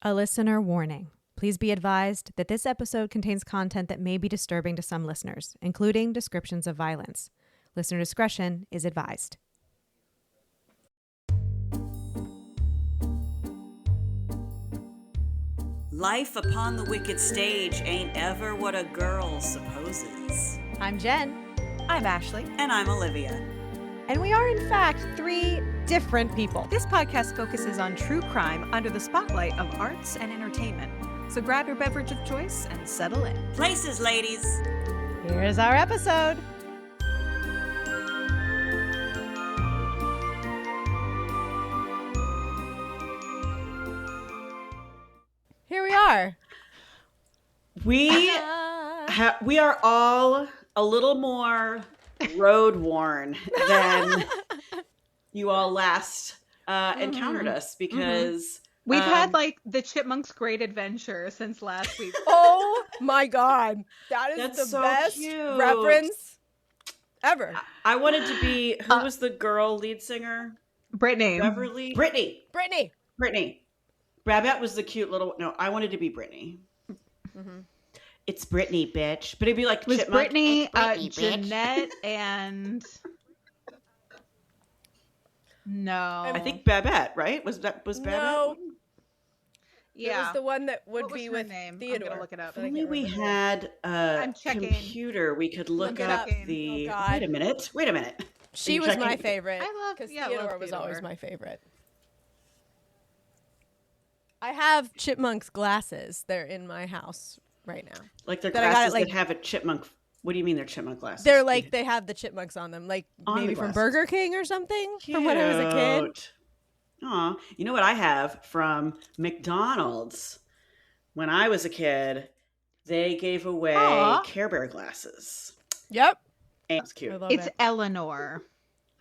A listener warning. Please be advised that this episode contains content that may be disturbing to some listeners, including descriptions of violence. Listener discretion is advised. Life upon the wicked stage ain't ever what a girl supposes. I'm Jen. I'm Ashley. And I'm Olivia. And we are, in fact, three different people. This podcast focuses on true crime under the spotlight of arts and entertainment. So grab your beverage of choice and settle in. Places, ladies. Here's our episode. Here we are. We are all a little more road worn than you all last encountered us because we've had like the Chipmunks' Great Adventure since last week. Oh my God. That is That's the so best cute. reference ever. I wanted to be who was the girl lead singer? Brittany. Beverly? Brittany. Brittany. Babette was the cute little. No, I wanted to be Brittany. Mm-hmm. It's Brittany, bitch. But it'd be like was Chipmunk. Brittany, Brittany Jeanette, and no, I think Babette, right? Was Babette? No. Yeah, It was the one that would What was be her with name? I'm Theodore. gonna look it up. If only we had a I'm checking. computer, we could look Look it up up. the. Oh, God. Wait a minute. She Are you was my checking? favorite. I love- because yeah, I Theodore love was always Theodore. my favorite. I have Chipmunks glasses. They're in my house right now. Like they're That I got glasses it, like- that have a chipmunk. What do you mean they're chipmunk glasses? They're like they have the chipmunks on them, like On the maybe from glasses. Burger King or something. From when I was a kid. Aw, you know what I have from McDonald's? When I was a kid, they gave away Aw. Care Bear glasses. Yep. And it's cute. I love it's it. Eleanor.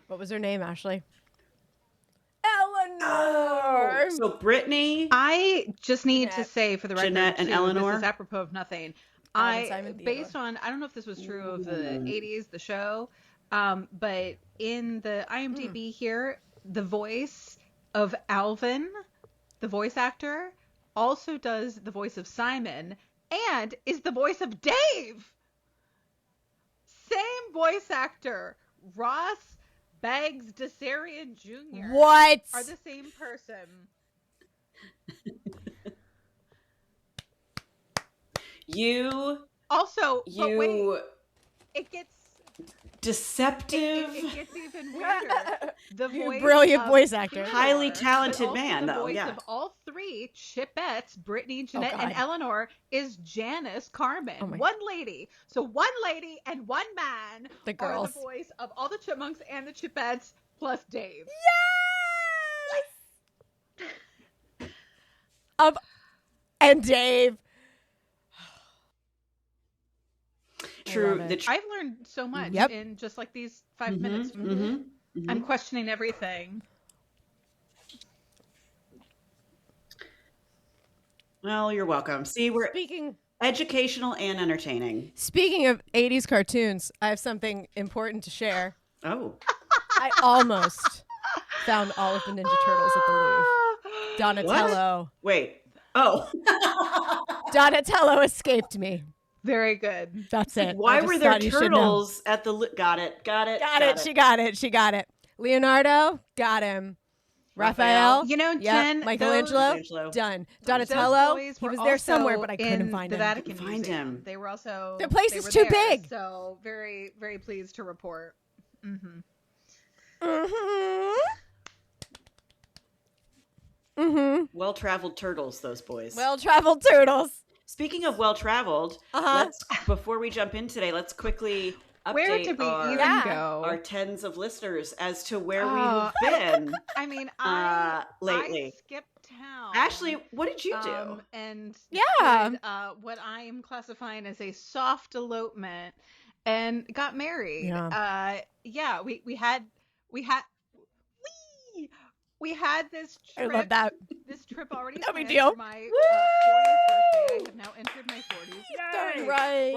What was her name, Ashley? Eleanor. So Brittany, I just need to Jeanette. say for the record, Jeanette and too, Eleanor? this is apropos of nothing. Alvin, Simon, Based Theodore. on, I don't know if this was true of the 80s, the show, but in the IMDb here, the voice of Alvin, the voice actor, also does the voice of Simon and is the voice of Dave. Same voice actor, Ross Beggs Desarian Jr. What? Are the same person. Also, but wait, you it gets deceptive, it gets even weirder. The You voice brilliant of voice actor. Theodore, Highly but talented also man, the though, voice yeah. of all three Chipettes, Brittany, Jeanette, and God. Eleanor, is Janice Carmen. Oh my- One lady. So one lady and one man The are girls. the voice of all the Chipmunks and the Chipettes plus Dave. And Dave. true. love it. I've learned so much Yep. in just like these 5 minutes. I'm questioning everything. Well, you're welcome. See, we're Speaking educational and entertaining. of 80s cartoons, I have something important to share. Oh, I almost found all of the Ninja Turtles at the Louvre. Donatello. wait. Oh, Donatello escaped me. Very good. That's it. why I just were there thought you should know. turtles at the? Got it. Got it. She got it. Leonardo, got him. Raphael. Raphael. You know, Yep. Jen, Michelangelo, Michelangelo. done. those Donatello, boys he were was there somewhere, also but I couldn't in find the him. Vatican Find Museum. him. They were also Their place they is were too there, big. So very, very pleased to report. Mm-hmm. Mm-hmm. Well-traveled turtles, those boys. Well-traveled turtles. Speaking of well-traveled, let's before we jump in today, let's quickly update Where did we even go? our tens of listeners as to where Oh, we've been I mean, I lately. skipped town. Ashley, what did you do? And Yeah. did, what I am classifying as a soft elopement, and got married. Yeah. We had this I trip. love that. This trip already No big planned deal. for my 40th birthday. I have now entered my 40s. Yay! Right.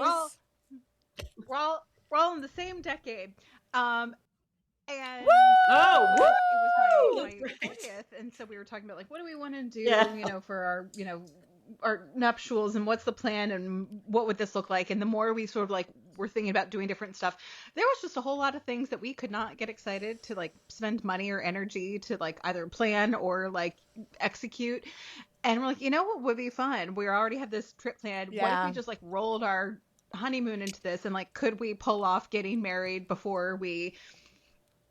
We're all in the same decade. And Oh, woo! it was my That's great. 40th, and so we were talking about like, what do we want to do, Yeah. for our, our nuptials, and what's the plan, and what would this look like? And the more we sort of like were thinking about doing different stuff, there was just a whole lot of things that we could not get excited to like spend money or energy to like either plan or like execute. And we're like, what would be fun? We already have this trip planned. What if we just like rolled our honeymoon into this, and like, could we pull off getting married before we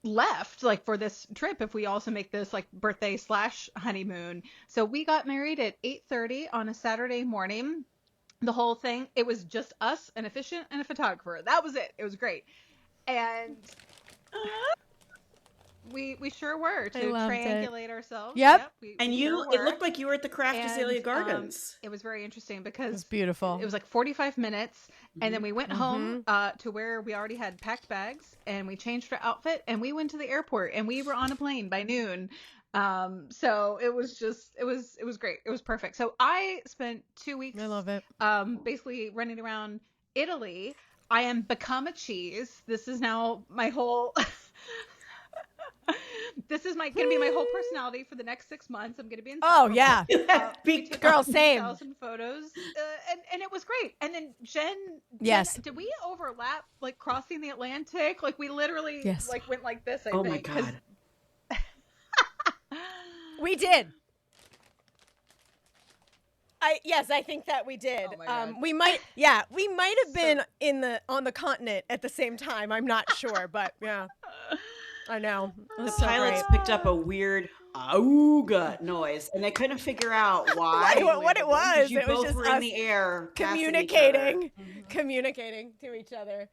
left, like for this trip, if we also make this like birthday / honeymoon? So we got married at 8:30 on a Saturday morning. The whole thing, it was just us, an officiant, and a photographer. That was it. It was great. And we sure were to triangulate ourselves. Yep. And it looked like you were at the Craft Azalea Gardens. It was very interesting because It was beautiful. It was like 45 minutes, and then we went home to where we already had packed bags, and we changed our outfit, and we went to the airport, and we were on a plane by noon. So it was great. It was perfect. So I spent 2 weeks. I love it. Basically running around Italy. I am become a cheese. This is now my whole. This is going to be my whole personality for the next 6 months. I'm going to be in. Oh yeah, girl, same. 1,000 photos, and it was great. And then Jen, yes, did we overlap like crossing the Atlantic? Like we literally like went like this. I think. My God, we did. I think that we did. Oh my God. We might have been on the continent at the same time. I'm not sure, but yeah. I know. The pilots picked up a weird auga noise, and they couldn't figure out why. what it was. You it was both just were us in the air, communicating to each other.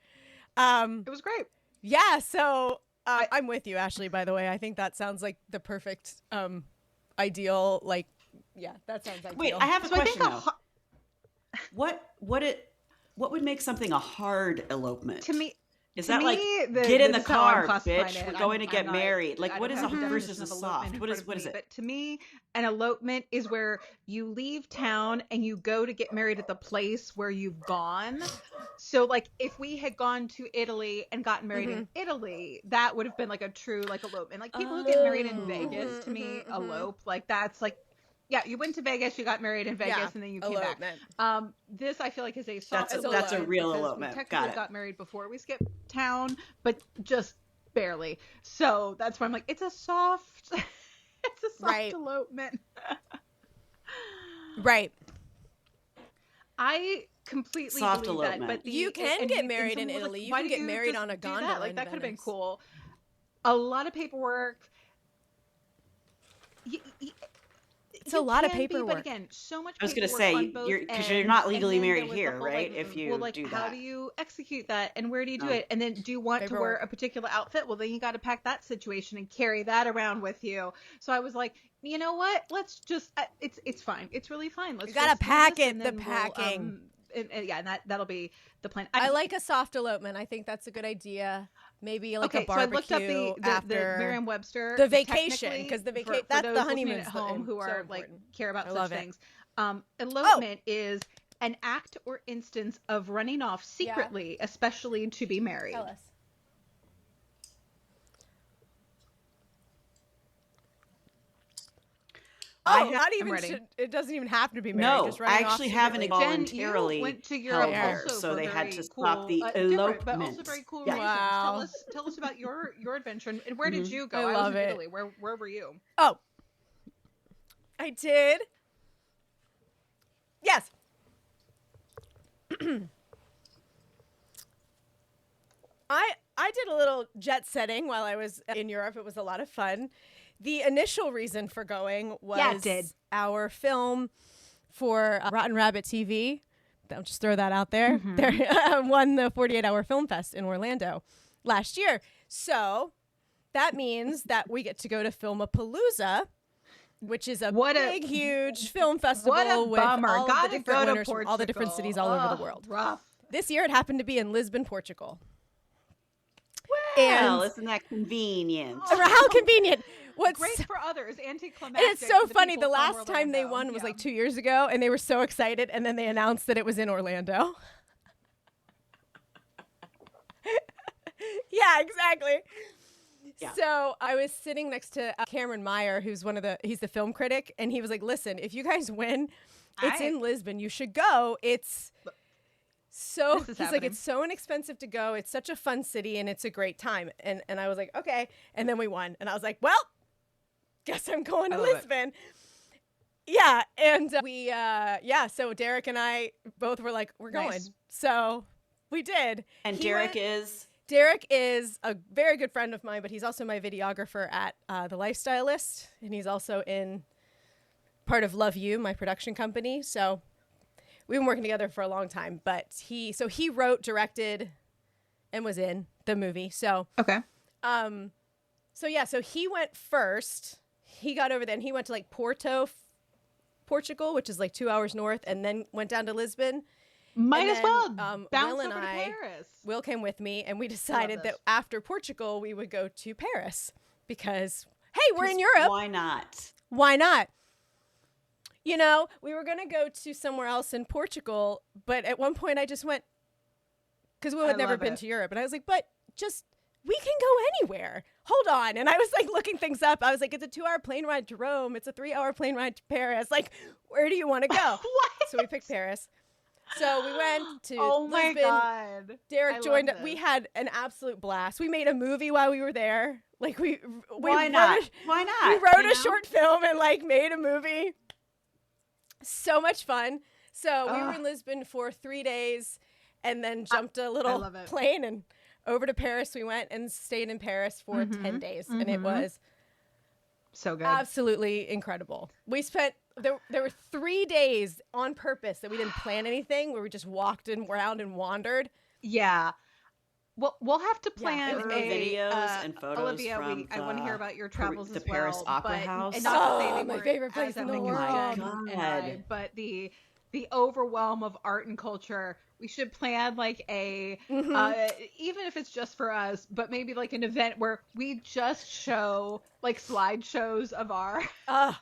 It was great. Yeah. So I'm with you, Ashley. By the way, I think that sounds like the perfect ideal. Like, yeah, that sounds ideal. Wait, I have a question though. What would make something a hard elopement? To me. Is that like get in the car, bitch? We're going to get married. Like, what is a versus a soft? What is it? But to me, an elopement is where you leave town and you go to get married at the place where you've gone. So, like, if we had gone to Italy and gotten married in Italy, that would have been like a true like elopement. Like people who get married in Vegas, to me, elope. Like that's like. Yeah, you went to Vegas, you got married in Vegas, and then you came back. This I feel like is a soft elopement. That's a real elopement. We technically got married before we skipped town, but just barely. So that's why I'm like, it's a soft elopement. Right. I completely soft believe elopement. that. But you can get married in Italy. You can get married on a gondola. Like that could have been cool. A lot of paperwork. It's a lot of paperwork. But again, so much. I was going to say because you're not legally married here, right? If you do that, how do you execute that, and where do you do it? And then, do you want to wear a particular outfit? Well, then you got to pack that situation and carry that around with you. So I was like, you know what? Let's just. It's fine. It's really fine. Let's. You got to pack it. The packing. And that'll be the plan. I like a soft elopement. I think that's a good idea. Maybe like a barbecue. So I looked up the Merriam-Webster. The vacation, because that's the honeymoon at home who are so like care about such things. It. Elopement is an act or instance of running off secretly, especially to be married. Tell us. It doesn't even have to be married. No, just I actually haven't voluntarily Jen, you went to Europe there, also so they had to cool, stop the elopement. But also very cool Yeah. reasons. Wow. Tell us about your adventure, and where did you go? I was love in it. Italy. Where were you? Oh, I did. Yes. I did a little jet setting while I was in Europe. It was a lot of fun. The initial reason for going was our film for Rotten Rabbit TV. I'll just throw that out there. They won the 48-hour film fest in Orlando last year. So that means that we get to go to Filmapalooza, which is a big, huge film festival with all the different winners from all the different cities all over the world. Rough. This year it happened to be in Lisbon, Portugal. Well, isn't that convenient? How convenient. What's great for others, anticlimactic. And it's so funny. The last time they won was like 2 years ago, and they were so excited, and then they announced that it was in Orlando. Yeah, exactly. Yeah. So I was sitting next to Cameron Meyer, he's the film critic, and he was like, "Listen, if you guys win, it's in Lisbon. You should go. He's like, it's so inexpensive to go. It's such a fun city, and it's a great time." And I was like, "Okay." And then we won, and I was like, "Well, guess I'm going to Lisbon." Yeah, and so Derek and I both were like, "We're going." So we did. And Derek is a very good friend of mine, but he's also my videographer at The Lifestylist, and he's also in part of Love You, my production company. So we've been working together for a long time. But he wrote, directed, and was in the movie. So okay. So he went first. He got over there, and he went to like Porto, Portugal, which is like 2 hours north, and then went down to Lisbon. Might as well bounce Will and over to I, Paris. Will came with me, and we decided that after Portugal, we would go to Paris because, hey, we're in Europe. Why not? Why not? You know, we were going to go to somewhere else in Portugal, but at one point I just went, because Will had never been to Europe, and I was like, but just, we can go anywhere. Hold on. And I was like looking things up. I was like, it's a 2-hour plane ride to Rome. It's a 3-hour plane ride to Paris. Like, where do you want to go? So we picked Paris. So we went to Lisbon. My God. Derek joined. We had an absolute blast. We made a movie while we were there. Like Why not? We wrote a short film and like made a movie. So much fun. So we were in Lisbon for 3 days and then jumped a little plane and over to Paris. We went and stayed in Paris for 10 days. And it was so good. Absolutely incredible. We spent there were 3 days on purpose that we didn't plan anything, where we just walked around and wandered. Yeah. Well, we'll have to plan videos and photos. Olivia, from I want to hear about your travels the as Paris well. Opera House. And not to say they my weren't favorite place in the world. God. But the overwhelm of art and culture. We should plan like a even if it's just for us, but maybe like an event where we just show like slideshows of our European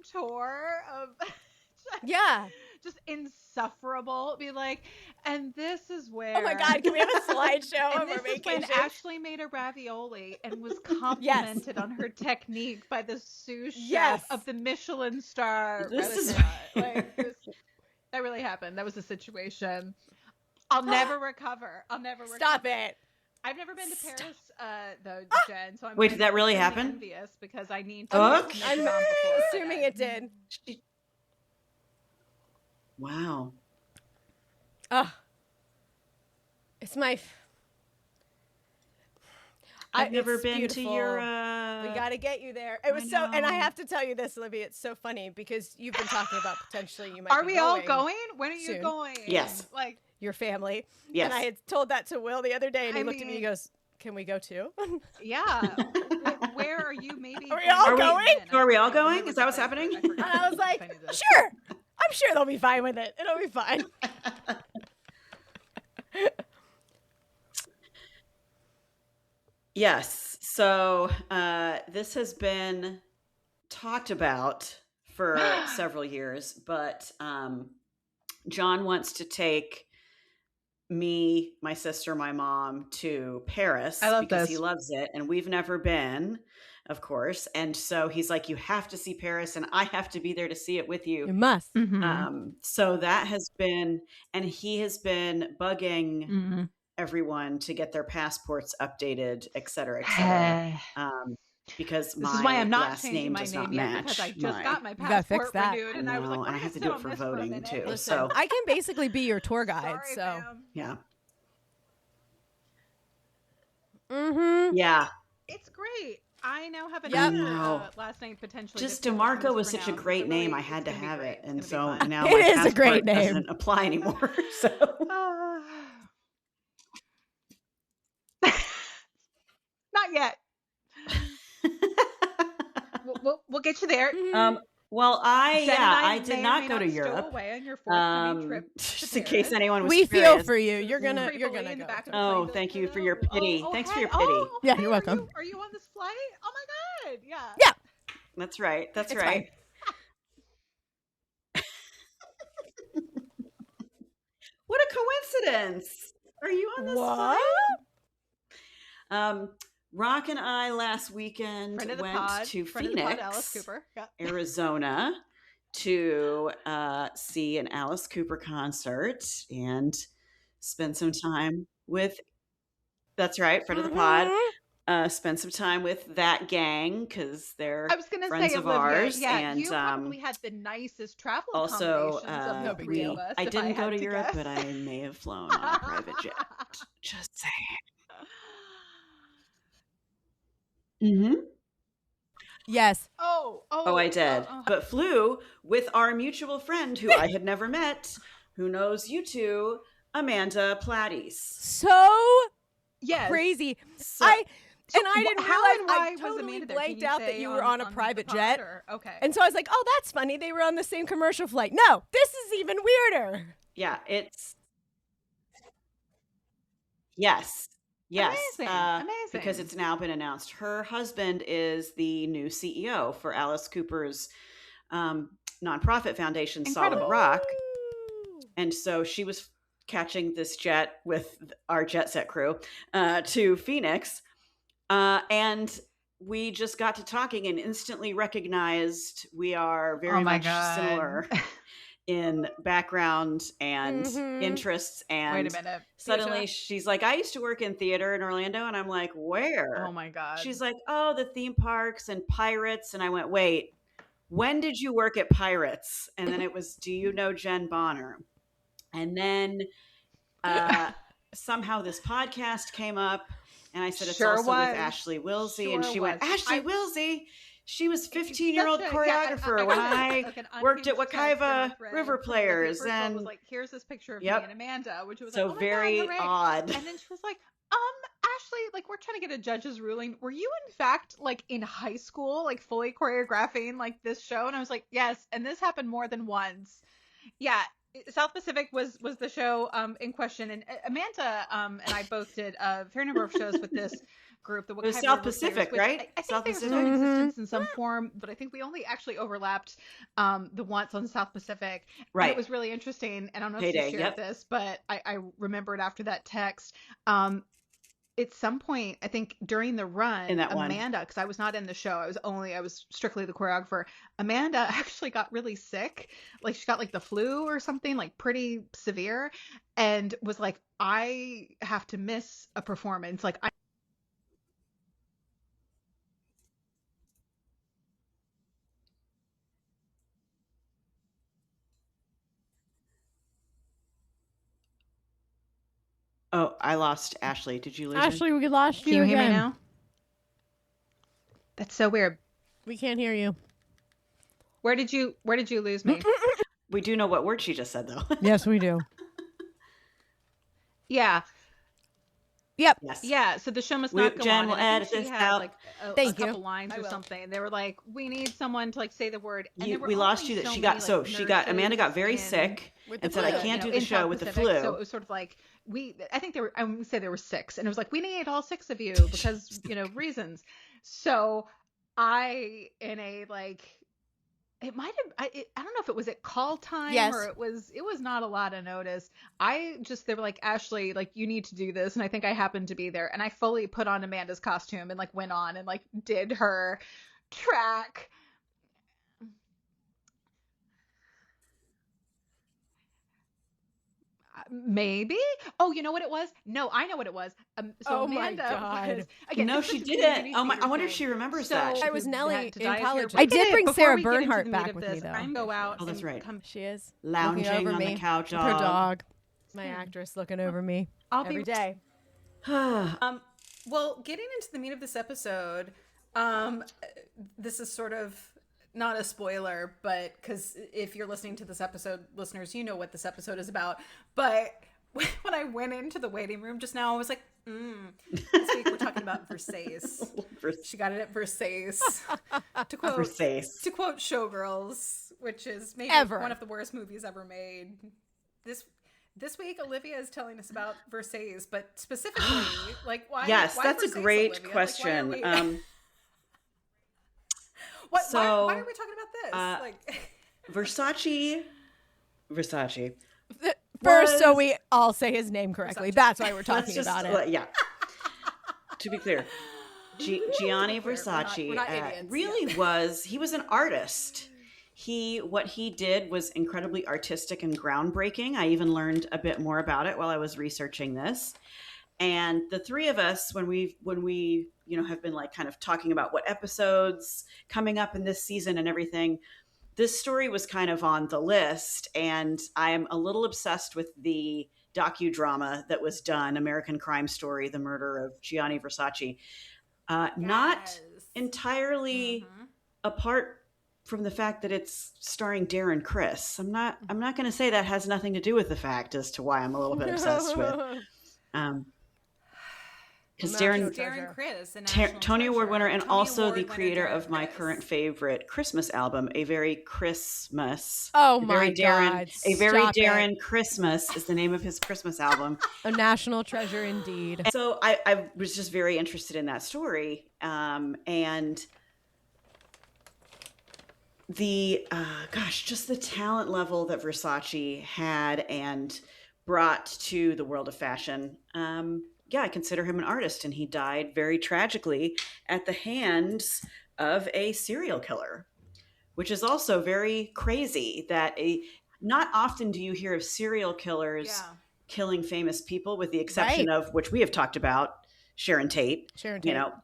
tour of just insufferable. Be like, and this is where. Oh my God! Can we have a slideshow of our vacation? This is when Ashley made a ravioli and was complimented on her technique by the sous chef of the Michelin star restaurant. That really happened. That was the situation. I'll never recover. Stop it. I've never been to Paris, though, Jen. So I'm Wait, did that really happen? Envious because I need to. I'm assuming it did. Wow. It's my. I've never been beautiful. to Europe. We got to get you there. It was and I have to tell you this, Olivia. It's so funny because you've been talking about potentially you might. Are we all going? When are you going? Yes. Like your family. Yes. And I had told that to Will the other day, and he looked at me and he goes, "Can we go too?" Yeah. Where are you? Maybe. Are we all going? Are we all going? Is that what's happening? And I was like, "Sure. I'm sure they'll be fine with it. It'll be fine." Yes. So this has been talked about for several years, but John wants to take me, my sister, my mom to Paris because he loves it. And we've never been, of course. And so he's like, you have to see Paris and I have to be there to see it with you. You must. So that has been, and he has been bugging everyone to get their passports updated, et cetera, et cetera. Because this is why I'm not last name my does name not yet match because I just got my fix passport that. renewed, and I was like, and I have to do it for voting too. Listen, so I can basically be your tour guide. Sorry, yeah, yeah, it's great. I now have another last name potentially. Just Damico was such a great name. I had to have it, and so now it is a great name. Doesn't apply anymore. So. Not yet. We'll get you there. Well, I did not go to stow Europe. Away on your forthcoming trip just in case anyone was we curious. feel for you. You're gonna go. Oh, thank you for your pity. Thanks for your pity. Yeah, you're welcome. Are you on this flight? Oh my God! Yeah. Yeah. That's right. That's It's right. What a coincidence! Are you on this flight? Rock and I last weekend went to Phoenix, Arizona, to see an Alice Cooper concert and spend some time with. That's right, friend of the pod. Spend some time with that gang because they're friends of ours. Yeah, and you probably had the nicest travel also, accommodations of the three of us. I didn't go to Europe, but I may have flown on a private jet. Just saying. Mm-hmm. Yes. Oh, I did. But flew with our mutual friend who I had never met, who knows you two, Amanda Platties. So yes. crazy. So, I didn't realize, I was totally Amanda blanked out that you were on a private jet. Okay. And so I was like, oh, that's funny. They were on the same commercial flight. No, this is even weirder. Yeah, it's... Yes. Amazing. Because it's now been announced. Her husband is the new CEO for Alice Cooper's nonprofit foundation, Incredible. Solid Rock. And so she was catching this jet with our jet set crew to Phoenix. And we just got to talking and instantly recognized we are very much similar in background and interests. And wait a minute. Suddenly she's like, I used to work in theater in Orlando. And I'm like, where? Oh my God. She's like, oh, the theme parks and Pirates. And I went, wait, when did you work at Pirates? And then it was, do you know Jen Bonner? And then somehow this podcast came up. And I said, it's also with Ashley Wilsey. And she went, Ashley Wilsey? She was 15-year-old choreographer when I worked at Wekiva River Players. And was like, here's this picture of me and Amanda, which was so like, oh very my God, odd. And then she was like, Ashley, like, we're trying to get a judge's ruling. Were you in fact like in high school, like fully choreographing like this show? And I was like, yes. And this happened more than once. Yeah. South Pacific was the show in question, and Amanda and I both did a fair number of shows with this group. It was South Pacific, right? I think they were still in existence in some form, but I think we only actually overlapped the once on South Pacific. Right. And it was really interesting, and I don't know if you shared this, but I remembered after that text. At some point, I think during the run, in that Amanda, because I was not in the show, I was strictly the choreographer. Amanda actually got really sick. Like she got like the flu or something, like pretty severe, and was like, I have to miss a performance. Like Oh, I lost Ashley. Did you lose Ashley, we lost you. Can you hear again. me now? That's so weird. We can't hear you. Where did you lose me? We do know what word she just said, though. Yes, we do. Yeah. Yep. Yes. Yeah. So the show must not go Jen on. will edit this out. Like a Thank you. couple lines or something. They were like, we need someone to like say the word. And We lost you. That she got Amanda got very sick and said, I can't do the show with the flu. So it was sort of like I think I would say there were 6, and it was like, we need all 6 of you because reasons. So I, in a like, it might have, I don't know if it was at call time or it was not a lot of notice. They were like, Ashley, like, you need to do this. And I think I happened to be there, and I fully put on Amanda's costume and like went on and like did her track. Maybe. Oh, you know what it was? No, I know what it was. So Amanda my God. was, again, No, she didn't. Oh my! I wonder if she remembers that. I was Nellie in college. I did bring Sarah Bernhardt back with me, though. I'm go out. Oh, that's right. She is Lounging over on me. the couch. Her dog. My actress looking over me every day. Well, getting into the meat of this episode, this is sort of not a spoiler, but because if you're listening to this episode, listeners, you know what this episode is about. But when I went into the waiting room just now, I was like, this week we're talking about Versace. She got it at Versace. To quote Showgirls, which is maybe one of the worst movies ever made. This week, Olivia is telling us about Versace, but specifically, like, why? Yes, why that's Versace, a great Olivia? question. Like, why are we talking about this? Versace. First, so we all say his name correctly. Versace. That's why we're talking about it. Yeah. to be clear, Gianni Versace we're not idiots, really he was an artist. What he did was incredibly artistic and groundbreaking. I even learned a bit more about it while I was researching this. And the three of us, when we have been like kind of talking about what episodes coming up in this season and everything, this story was kind of on the list. And I'm a little obsessed with the docudrama that was done, American Crime Story, The Murder of Gianni Versace. Not entirely apart from the fact that it's starring Darren Criss. I'm not going to say that has nothing to do with the fact as to why I'm a little bit obsessed with. Because Darren Criss, Tony Award winner, and also the creator of my current favorite Christmas album, A Very Christmas. Oh my God! A Very Darren Christmas is the name of his Christmas album. A national treasure indeed. And so I was just very interested in that story, and the just the talent level that Versace had and brought to the world of fashion. I consider him an artist, and he died very tragically at the hands of a serial killer, which is also very crazy. That not often do you hear of serial killers killing famous people, with the exception of, which we have talked about, Sharon Tate.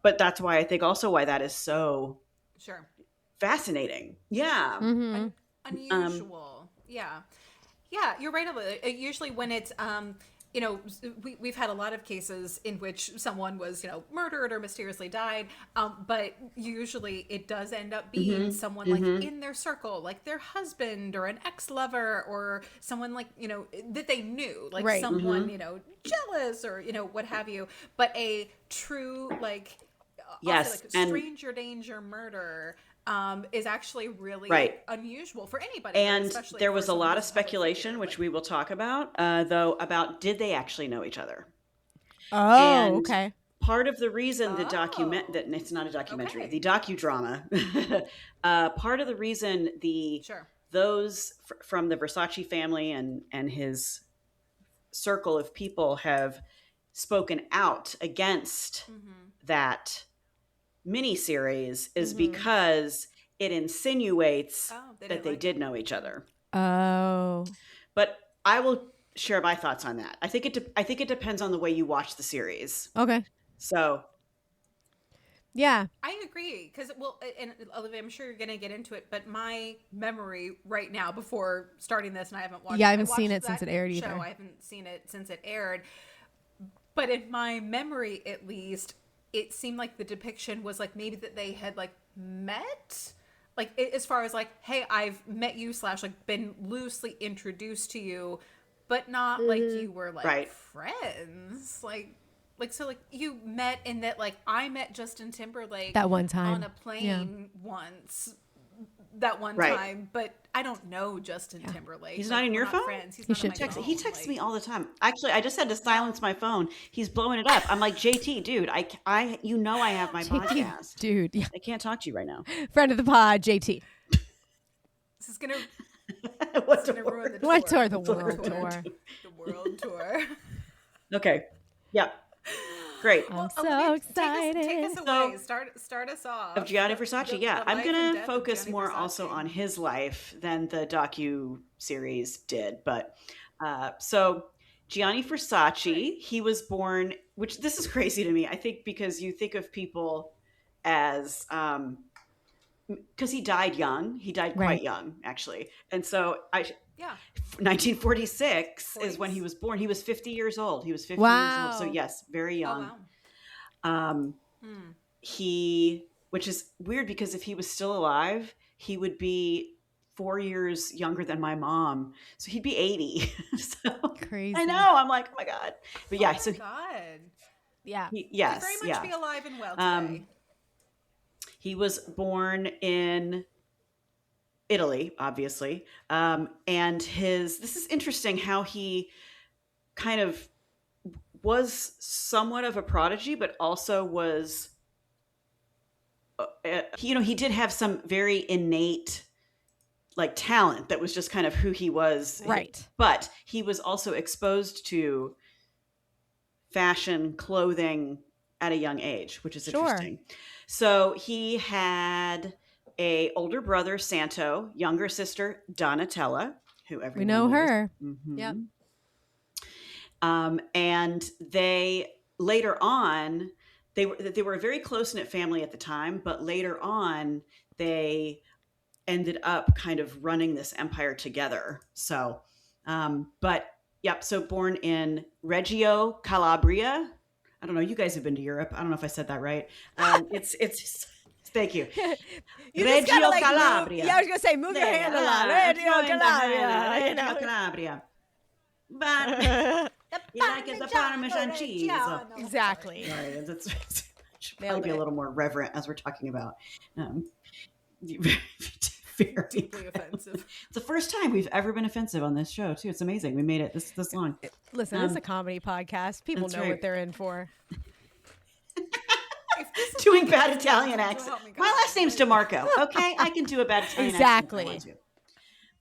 But that's why I think also why that is so fascinating. Yeah. Mm-hmm. Unusual. Yeah, you're right. Usually when it's we've had a lot of cases in which someone was, murdered or mysteriously died. But usually it does end up being someone like in their circle, like their husband or an ex-lover or someone like, that they knew, like someone, jealous or, what have you. But a true, like, stranger danger murder is actually really unusual for anybody. And there was a lot of speculation, which we will talk about, though, about did they actually know each other? Oh, okay. Part of the reason that it's not a documentary, the docudrama, part of the reason those from the Versace family and his circle of people have spoken out against that miniseries is because it insinuates that they did know each other. Oh, but I will share my thoughts on that. I think it depends on the way you watch the series. Okay. So, yeah, I agree because and Olivia, I'm sure you're going to get into it, but my memory right now, before starting this, and I haven't watched. Yeah, I haven't seen it since it aired either. I haven't seen it since it aired, but in my memory, at least, it seemed like the depiction was like maybe that they had like met, like as far as like, hey, I've met you / like been loosely introduced to you, but not like you were like friends, like so like you met in that like I met Justin Timberlake that one time on a plane once. That one time, but I don't know Justin Timberlake. He's not in your phone? Friends. He's he not should phone. He texts me all the time. Actually, I just had to silence my phone. He's blowing it up. I'm like, JT, dude, I have my podcast. Dude, I can't talk to you right now. Friend of the pod, JT. This is going to ruin the tour. What tour? The world tour. The world tour. Okay. Yeah. Great. I'm so excited. Take us away. Start us off. Of Gianni Versace, I'm going to focus more also on his life than the docu-series did. But so Gianni Versace, he was born, which this is crazy to me, I think, because you think of people as, because he died young. He died quite young, actually. And so 1946 is when he was born. He was 50 years old. Years old. So yes, very young. Oh, wow. Which is weird because if he was still alive, he would be 4 years younger than my mom. So he'd be 80. So crazy. I know. I'm like, oh my God. But yeah, God. Yeah. He'd very much be alive and well today. He was born in Italy, obviously. And this is interesting how he kind of was somewhat of a prodigy, but also was, he did have some very innate like talent that was just kind of who he was. Right. But he was also exposed to fashion, clothing at a young age, which is Sure. interesting. So he had a older brother, Santo, younger sister, Donatella, who everyone We know knows. her. Mm-hmm. Yep. And they later on, they were a very close-knit family at the time, but later on they ended up kind of running this empire together. So, but yep. So born in Reggio Calabria. I don't know. You guys have been to Europe. I don't know if I said that right. It's thank you. You Reggio just gotta, like, Calabria. I was gonna say, move your hand a lot. Reggio Calabria. You know? Calabria. But you like it, the Parmesan cheese. Exactly. Sorry, it's should Nailed probably be a it. little more reverent as we're talking about. Very Deeply offensive. It's the first time we've ever been offensive on this show, too. It's amazing. We made it this long. Listen, it's a comedy podcast. People that's know right. what they're in for. Doing bad Italian accent. help me God. My last name's DeMarco. Okay, I can do a bad Italian Exactly. accent.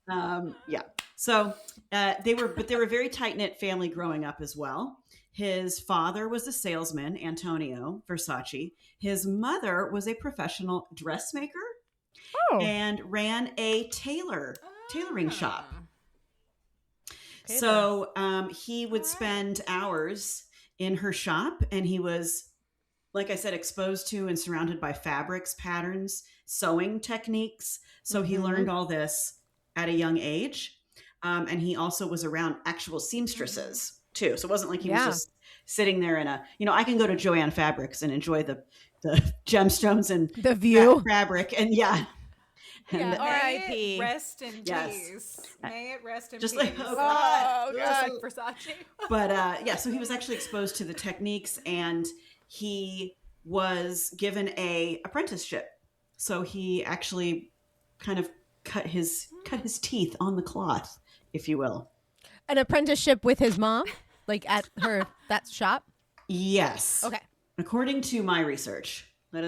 If I want to. Yeah. So they were a very tight knit family growing up as well. His father was a salesman, Antonio Versace. His mother was a professional dressmaker and ran a tailoring shop. So he would spend hours in her shop, and he was, like I said, exposed to and surrounded by fabrics, patterns, sewing techniques. So he learned all this at a young age. And he also was around actual seamstresses too. So it wasn't like he was just sitting there in a, I can go to Joanne Fabrics and enjoy the gemstones and the view fabric. And and R.I.P. Rest in Yes. peace. May it rest in Just peace. like, oh, God. Just like Versace. But so he was actually exposed to the techniques, and he was given a apprenticeship. So he actually kind of cut his teeth on the cloth, if you will. An apprenticeship with his mom, like at that shop. Yes. Okay. According to my research, let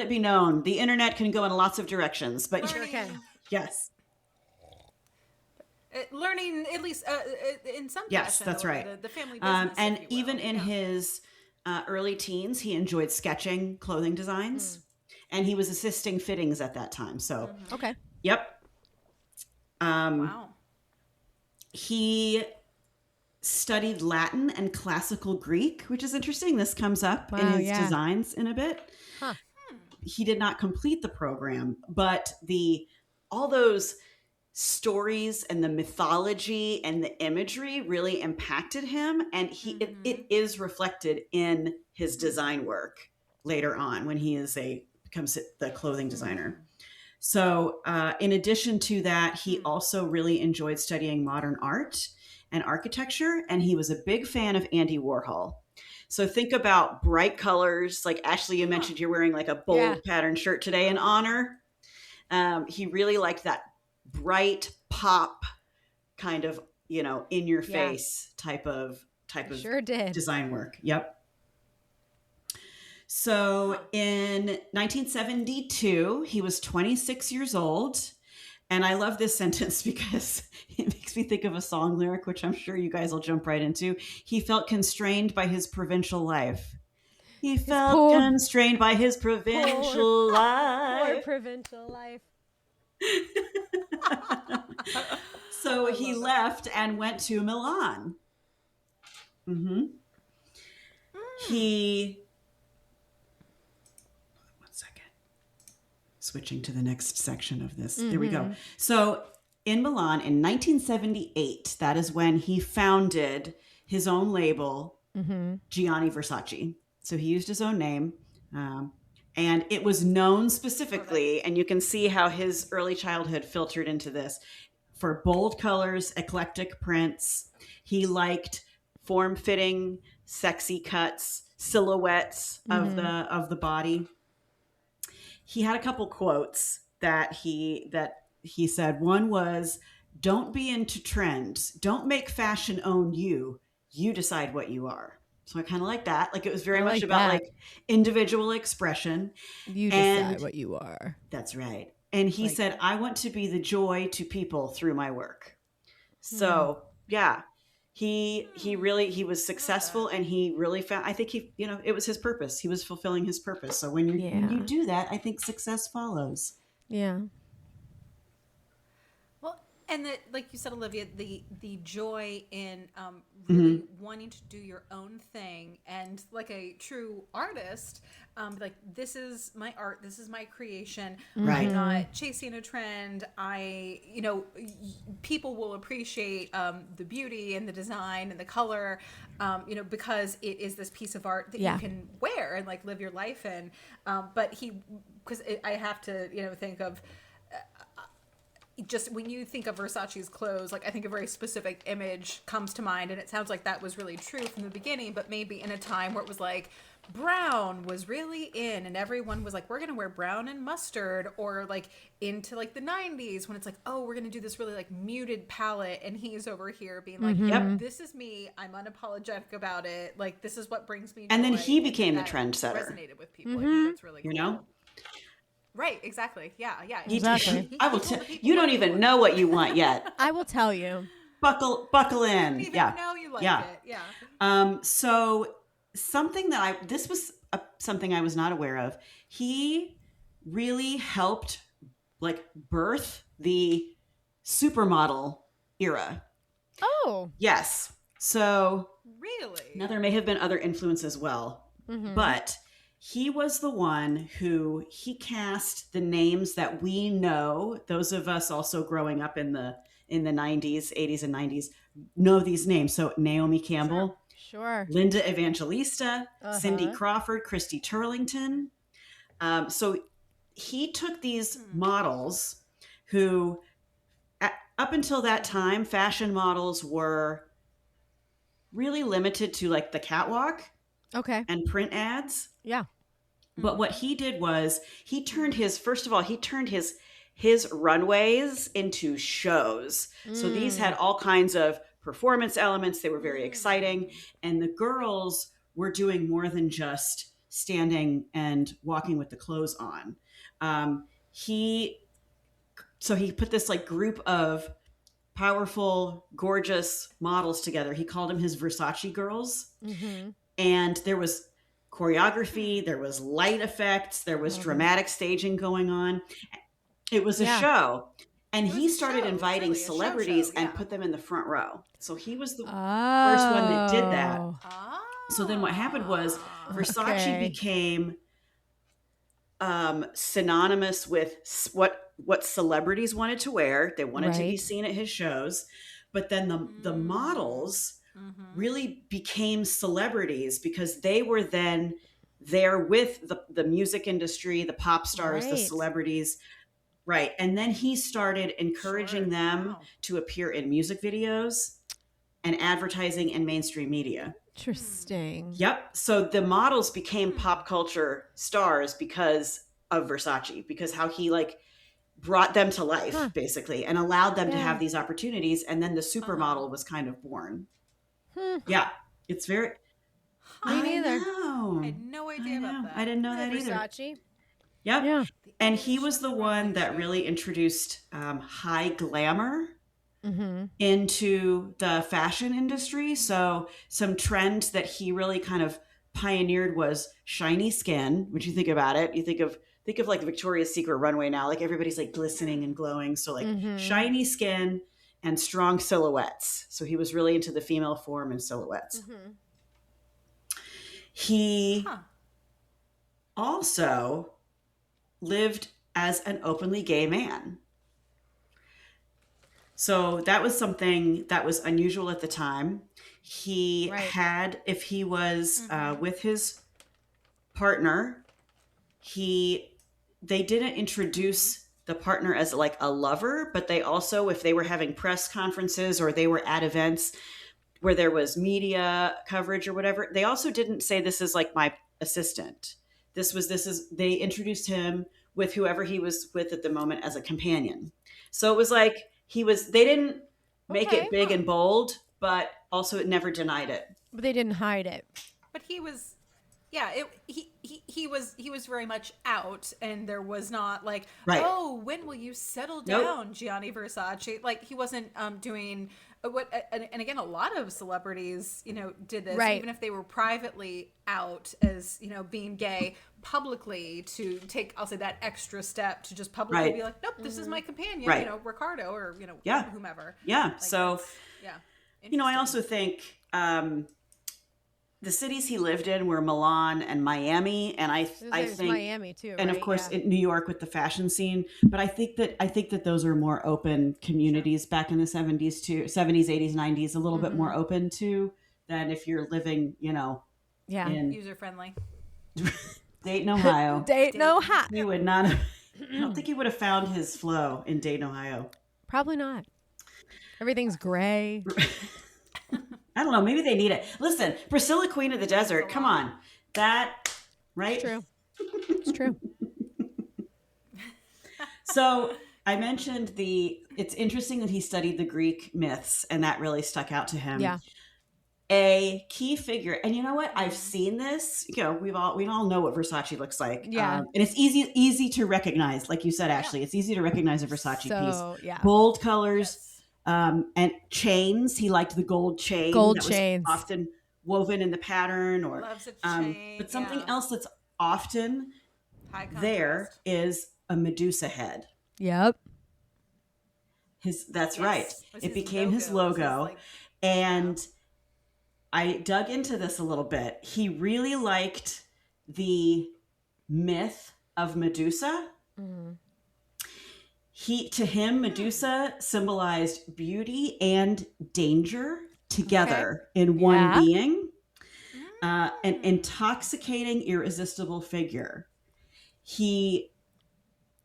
it be known, the internet can go in lots of directions, but Sure can. yes. Learning, at least in some Yes, fashion, that's right. The family business, And if you will. even in his early teens, he enjoyed sketching clothing designs, and he was assisting fittings at that time. So, Okay. yep. Wow. He studied Latin and classical Greek, which is interesting. This comes up in his designs in a bit. Huh. He did not complete the program, but all those stories and the mythology and the imagery really impacted him, and it is reflected in his design work later on when he becomes the clothing designer. So in addition to that, he also really enjoyed studying modern art and architecture, and he was a big fan of Andy Warhol. So think about bright colors. Like Ashley, you mentioned you're wearing like a bold pattern shirt today in honor. He really liked that bright pop kind of, in your face type of Sure did. design work. Yep. So in 1972, he was 26 years old. And I love this sentence because it makes me think of a song lyric, which I'm sure you guys will jump right into. He felt constrained by his provincial life. He felt constrained by his provincial life. Poor provincial life. So he left and went to Milan. Switching to the next section of this. There we go. So in Milan in 1978, that is when he founded his own label, Gianni Versace. So he used his own name. And it was known specifically, and you can see how his early childhood filtered into this, for bold colors, eclectic prints. He liked form-fitting, sexy cuts, silhouettes of the body. He had a couple quotes that he said. One was, "Don't be into trends. Don't make fashion own you. You decide what you are." So I kind of like that. Like it was very much about like individual expression. You decide what you are. That's right. And he said, "I want to be the joy to people through my work." So yeah, he was successful, and he really found, I think it was his purpose. He was fulfilling his purpose. So when you do that, I think success follows. Yeah. Well, and that, like you said, Olivia, the joy in really wanting to do your own thing, and like a true artist, like, this is my art, this is my creation. Right. I'm not chasing a trend. People will appreciate the beauty and the design and the color, because it is this piece of art that you can wear and like live your life in. But because I have to, think of. Just when you think of Versace's clothes, like, I think a very specific image comes to mind, and it sounds like that was really true from the beginning, but maybe in a time where it was like brown was really in, and everyone was like, we're gonna wear brown and mustard, or like into like the 90s when it's like, oh, we're gonna do this really like muted palette, and he's over here being like, yep, this is me, I'm unapologetic about it, like, this is what brings me joy. And then he became the trendsetter. Resonated with people. I think that's really cool. Right, exactly. Yeah. Exactly. I will tell you, don't even know what you want yet. I will tell you. Buckle in. You don't even know you like it. Yeah. So something this was something I was not aware of. He really helped like birth the supermodel era. Oh. Yes. So really? Now there may have been other influence as well, but he was the one who he cast the names that we know. Those of us also growing up in the 90s, 80s and 90s know these names. So Naomi Campbell, sure. Linda Evangelista, Cindy Crawford, Christy Turlington. So he took these models who, up until that time, fashion models were really limited to like the catwalk. Okay. And print ads. Yeah. But what he did was he turned his runways into shows. So these had all kinds of performance elements. They were very exciting. And the girls were doing more than just standing and walking with the clothes on. He put this like group of powerful, gorgeous models together. He called them his Versace girls. And there was choreography, there was light effects, there was dramatic staging going on. It was a show. And he started inviting really celebrities and put them in the front row. So he was the first one that did that. So then what happened was Versace became synonymous with what celebrities wanted to wear. They wanted to be seen at his shows. But then the models really became celebrities because they were then there with the music industry, the pop stars, the celebrities. Right. And then he started encouraging them to appear in music videos and advertising and mainstream media. Interesting. Yep. So the models became pop culture stars because of Versace, because how he like brought them to life basically and allowed them to have these opportunities. And then the supermodel was kind of born. Yeah, it's very. Me neither. I had no idea about that. I didn't know that either. Versace. Yep. Yeah. And he was the one that really introduced high glamour into the fashion industry. So some trends that he really kind of pioneered was shiny skin. When you think about it, you think of like Victoria's Secret runway now. Like everybody's like glistening and glowing. So like shiny skin and strong silhouettes. So he was really into the female form and silhouettes. He also lived as an openly gay man. So that was something that was unusual at the time. He had, if he was with his partner, they didn't introduce the partner as like a lover, but they also, if they were having press conferences or they were at events where there was media coverage or whatever, they also didn't say, this is like my assistant. They introduced him with whoever he was with at the moment as a companion. So it was like they didn't make it big and bold, but also it never denied it. But they didn't hide it. But he was he was very much out, and there was not like, Right. oh, when will you settle down, Gianni Versace? Like, he wasn't doing what, and again, a lot of celebrities, did this, Right. even if they were privately out as, being gay, publicly to take, I'll say, that extra step to just publicly Right. be like, nope, this is my companion, Right. Ricardo, or Yeah. whomever. Yeah. Like, So, yeah. I also think the cities he lived in were Milan and Miami, and I There's think Miami too, and right? of course Yeah. in New York with the fashion scene. But I think that those are more open communities back in the 70s too, 70s, 80s, 90s, a little bit more open to than if you're living, Yeah. in User friendly. Dayton, Ohio. Dayton, Ohio. He would not have, I don't think he would have found his flow in Dayton, Ohio. Probably not. Everything's gray. I don't know. Maybe they need it. Listen, Priscilla, Queen of the Desert. Come on. That, right? It's true. It's true. So I mentioned it's interesting that he studied the Greek myths, and that really stuck out to him. Yeah. A key figure, and you know what? I've seen this. We all know what Versace looks like. Yeah. And it's easy to recognize. Like you said, Ashley, it's easy to recognize a Versace piece. Yeah. Bold colors. And chains. He liked the gold chain. Gold that chains. was often woven in the pattern, or Loves a chain, but something yeah. else that's often High there contrast. is a Medusa head. Yep. That's Yes. right. Was It his became his logo, like, and I dug into this a little bit. He really liked the myth of Medusa. Mm-hmm. To him, Medusa symbolized beauty and danger together in one Yeah. being. An intoxicating, irresistible figure. It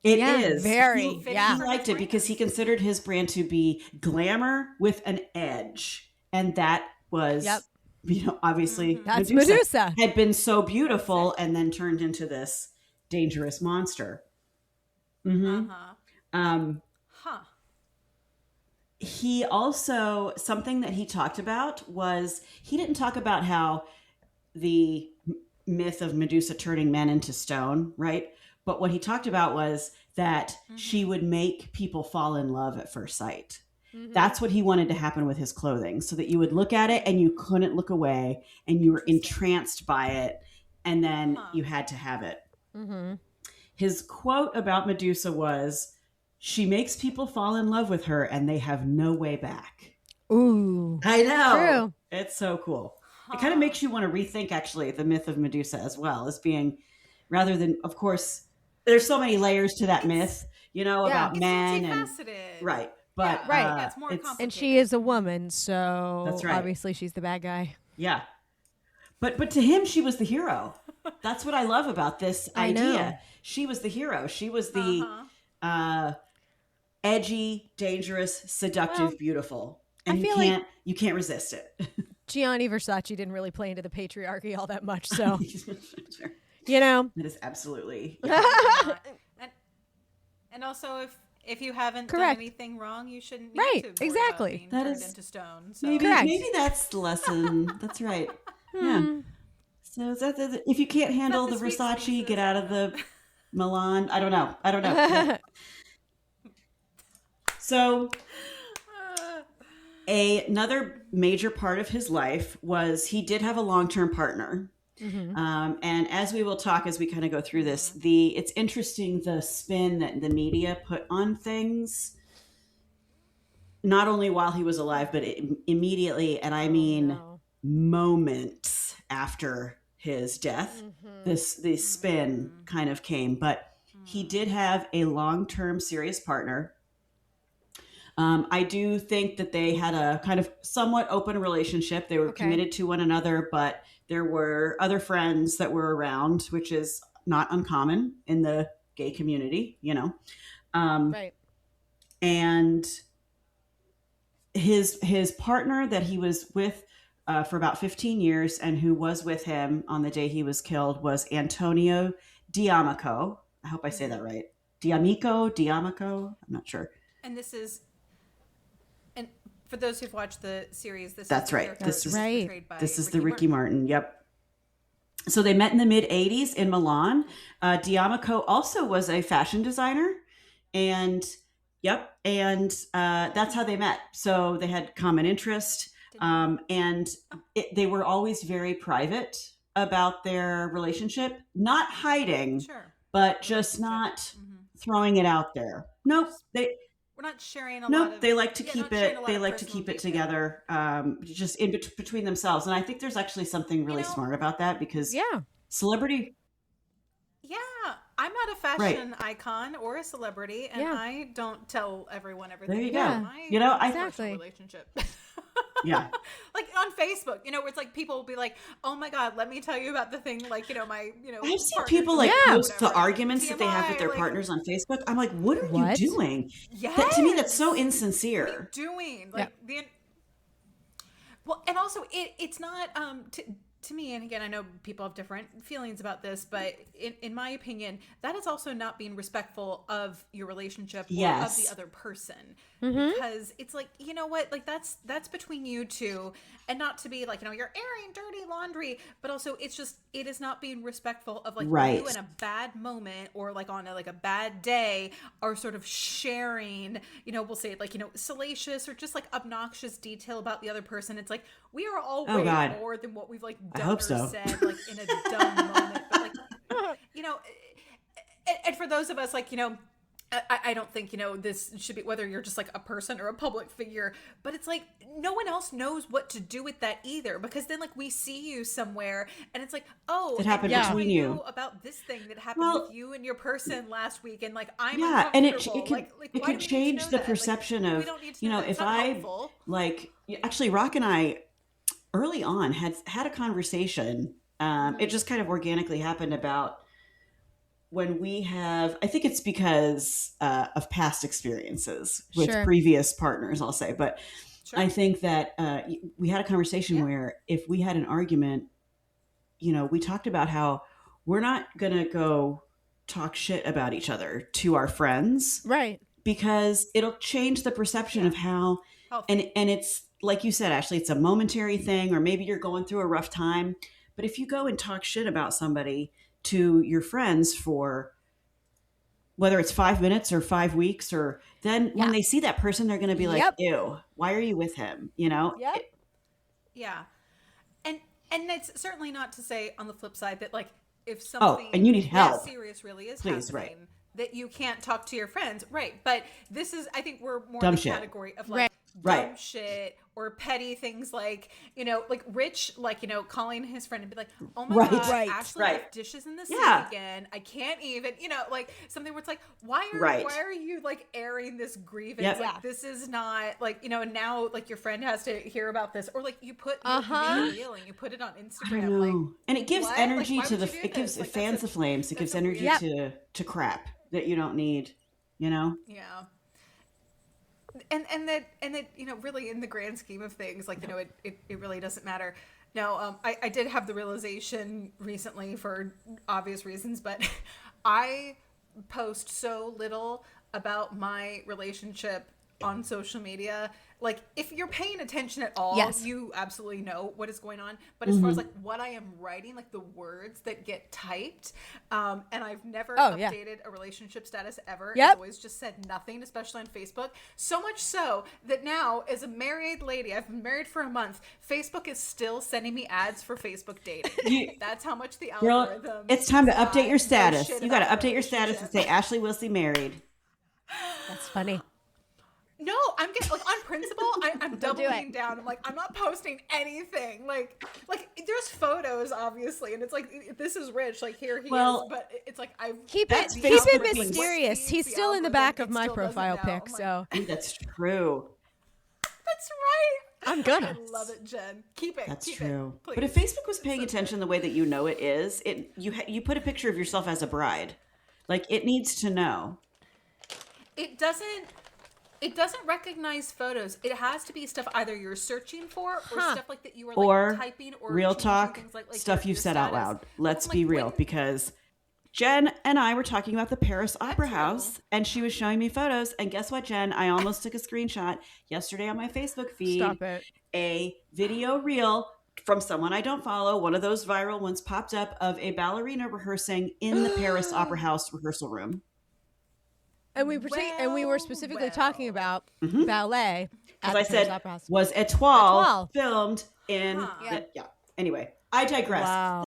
is very. He Yeah. liked it because he considered his brand to be glamour with an edge, and that was, Yep. obviously That's Medusa. had been so beautiful and then turned into this dangerous monster. Mm-hmm. Huh. He also, something that he talked about was, he didn't talk about how the myth of Medusa turning men into stone, right? But what he talked about was that she would make people fall in love at first sight. Mm-hmm. That's what he wanted to happen with his clothing, so that you would look at it and you couldn't look away, and you were entranced by it, and then you had to have it. Mm-hmm. His quote about Medusa was, "She makes people fall in love with her and they have no way back." Ooh. I know. True. It's so cool. It kind of makes you want to rethink, actually, the myth of Medusa as well, as being, rather than, of course, there's so many layers to that myth, about It's men and multifaceted. right. But right. Yeah, it's more complicated. And she is a woman, so That's right. obviously she's the bad guy. yeah. But to him, she was the hero. That's what I love about this I idea. know. She was the hero. She was the edgy, dangerous, seductive, Well, beautiful. I And feel like- you can't resist it. Gianni Versace didn't really play into the patriarchy all that much, so Sure. That is absolutely. And also, if you haven't Correct. done anything wrong, you shouldn't need Right, to worry exactly. about being That turned is- into stone. So. Correct. Maybe that's the lesson. That's right. Yeah. So is that if you can't handle the the sweet Versace, sweetness get out of the Milan. I don't know. Yeah. So another major part of his life was he did have a long-term partner. Mm-hmm. And as we will talk as we kind of go through this, it's interesting the spin that the media put on things, not only while he was alive, but immediately, and I mean moments after his death. This spin kind of came, but he did have a long-term serious partner. I do think that they had a kind of somewhat open relationship. They were committed to one another, but there were other friends that were around, which is not uncommon in the gay community, Right. And his partner that he was with for about 15 years and who was with him on the day he was killed was Antonio Damico. I hope I say that right. Damico. I'm not sure. And this is, and for those who've watched the series, That's right. This is portrayed by the Ricky Ricky Martin. Yep. So they met in the mid 80s in Milan. Damico also was a fashion designer, and that's how they met. So they had common interest, and they were always very private about their relationship, not hiding, but just not throwing it out there. Nope, we're not sharing a lot of, they like to keep it. They like to keep it together, just in between themselves. And I think there's actually something really smart about that, because celebrity. Yeah, I'm not a fashion icon or a celebrity, and I don't tell everyone everything. There you go. Exactly. Relationship. Yeah. Like on Facebook, where it's like people will be like, "Oh my God, let me tell you about the thing." Like, my, I've seen people post the arguments that they have with their partners on Facebook. I'm like, what are you doing? Yes. To me, that's so insincere. What are you doing? Like well, and also it's not to me, and again, I know people have different feelings about this, but in my opinion, that is also not being respectful of your relationship or of the other person. Because it's like, you know what, like that's between you two, and not to be like, you're airing dirty laundry, but also it is not being respectful of like you in a bad moment or like on a bad day are sort of sharing, we'll say like, salacious or just like obnoxious detail about the other person. It's like, we are all way more than what we've like done or said like in a dumb moment. But like, and for those of us like, I don't think, this should be, whether you're just like a person or a public figure, but it's like, no one else knows what to do with that either, because then like we see you somewhere and it's like, oh, it happened between you. Know about this thing that happened with you and your person last week. And like, I'm and it could change the perception of, if I like, actually Rock and I early on had a conversation. It just kind of organically happened about, when we have, I think it's because of past experiences with previous partners, I'll say, but I think that we had a conversation where if we had an argument, we talked about how we're not going to go talk shit about each other to our friends. Right. Because it'll change the perception of how, and it's like you said, Ashley, it's a momentary thing, or maybe you're going through a rough time. But if you go and talk shit about somebody to your friends for whether it's 5 minutes or 5 weeks, or then when they see that person, they're going to be like, ew, why are you with him? Yeah. And it's certainly not to say on the flip side that like, if something and you need help, serious really is happening, that you can't talk to your friends. Right. But this is, I think we're more in the category of like dumb shit or petty things like, like Rich, like, calling his friend and be like, oh my God, Ashley left dishes in the sink again. I can't even, like something where it's like, why are you like airing this grievance? Yep. Like, this is not like, and now like your friend has to hear about this, or like you put the reel and you put it on Instagram. Like, and it gives energy to it fans the flames. It gives energy to crap that you don't need, Yeah. And that really in the grand scheme of things, like, it really doesn't matter. Now, I did have the realization recently for obvious reasons, but I post so little about my relationship on social media. Like, if you're paying attention at all, you absolutely know what is going on. But as far as like what I am writing, like the words that get typed, and I've never updated a relationship status ever. I've always just said nothing, especially on Facebook. So much so that now, as a married lady, I've been married for a month, Facebook is still sending me ads for Facebook dating. That's how much the algorithm. Girl, it's time to update your status. You got to update your status and say Ashley Wilsey married. That's funny. No, I'm getting like on principle. I'm doubling down. I'm like, I'm not posting anything. Like there's photos obviously, and it's like, this is Rich. Like here he is, but it's like keep it mysterious. He's still in the back of my profile pic, so that's true. That's right. I'm gonna. I love it, Jen. Keep it. That's true. But if Facebook was paying attention the way that it is, you put a picture of yourself as a bride. Like, it needs to know. It doesn't recognize photos. It has to be stuff either you're searching for or stuff like that you are like typing or real talk, things like stuff you've said out loud. Let's be real, because Jen and I were talking about the Paris Opera House, and she was showing me photos. And guess what, Jen? I almost took a screenshot yesterday on my Facebook feed. Stop it. A video reel from someone I don't follow, one of those viral ones popped up of a ballerina rehearsing in the Paris Opera House rehearsal room. And we were specifically talking about ballet. Because I said, was Étoile filmed in... Yeah. Anyway, I digress. Wow.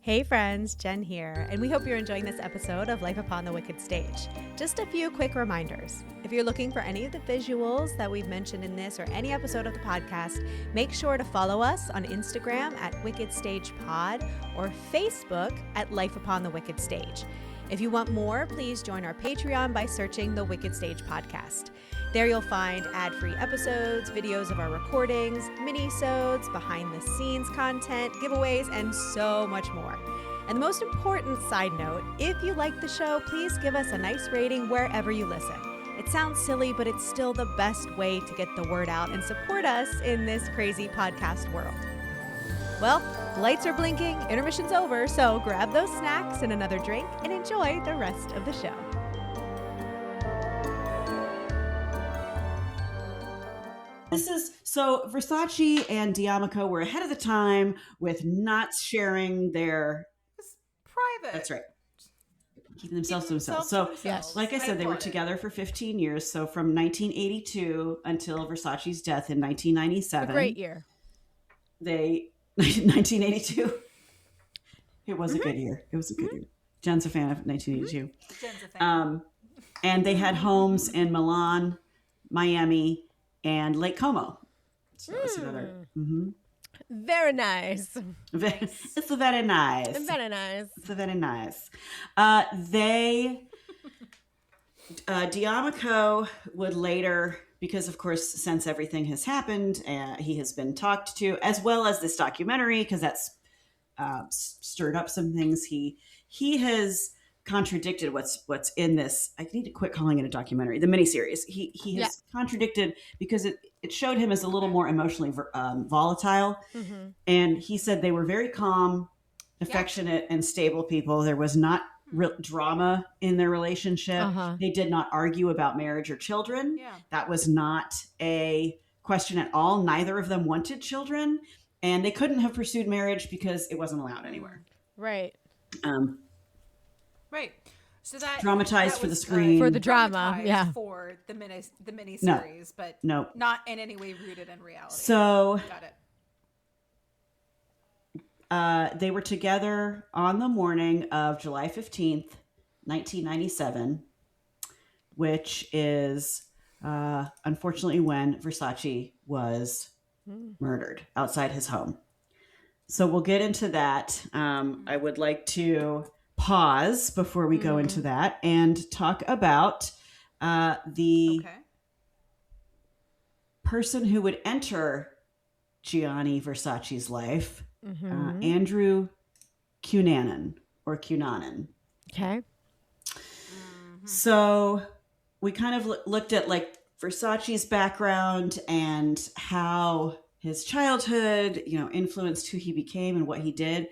Hey friends, Jen here, and we hope you're enjoying this episode of Life Upon the Wicked Stage. Just a few quick reminders. If you're looking for any of the visuals that we've mentioned in this or any episode of the podcast, make sure to follow us on Instagram at Wicked Stage Pod or Facebook at Life Upon the Wicked Stage. If you want more, please join our Patreon by searching the Wicked Stage Podcast. There you'll find ad-free episodes, videos of our recordings, mini-sodes, behind-the-scenes content, giveaways, and so much more. And the most important side note, if you like the show, please give us a nice rating wherever you listen. It sounds silly, but it's still the best way to get the word out and support us in this crazy podcast world. Well, the lights are blinking, intermission's over, so grab those snacks and another drink and enjoy the rest of the show. So Versace and Damico were ahead of the time with not sharing their... It's private. That's right. Keeping themselves to themselves. So, yes. like I said, they were together for 15 years. So from 1982 until Versace's death in 1997. A great year. 1982. It was a good year. It was a good year. Jen's a fan of 1982. Jen's a fan. And they had homes in Milan, Miami, and Lake Como. So that's another. Very nice. It's very nice. Very nice. It's very nice. Damico would later, because of course, since everything has happened, he has been talked to, as well as this documentary, because that's stirred up some things. He has contradicted what's in this. I need to quit calling it a documentary. The miniseries. He has contradicted because it showed him as a little more emotionally volatile, and he said they were very calm, affectionate, and stable people. There was not real drama in their relationship. They did not argue about marriage or children. That was not a question at all. Neither of them wanted children, and they couldn't have pursued marriage because it wasn't allowed anywhere. Right. Right. So that dramatized that for the was, screen. For the drama, for the miniseries, but not in any way rooted in reality. So got it. They were together on the morning of July 15th, 1997, which is unfortunately when Versace was murdered outside his home. So we'll get into that. I would like to pause before we go into that and talk about the person who would enter Gianni Versace's life, Andrew Cunanan or Cunanan. Okay. So we kind of looked at like Versace's background and how his childhood, influenced who he became and what he did.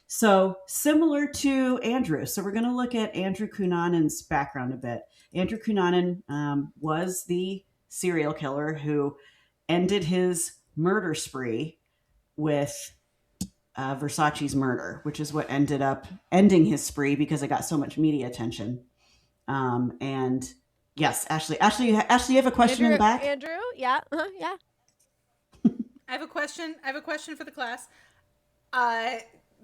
So similar to Andrew. So we're going to look at Andrew Cunanan's background a bit. Andrew Cunanan was the serial killer who ended his murder spree with Versace's murder, which is what ended up ending his spree because it got so much media attention. And yes, Ashley, you have a question in the back? Andrew? Yeah. Yeah. I have a question for the class.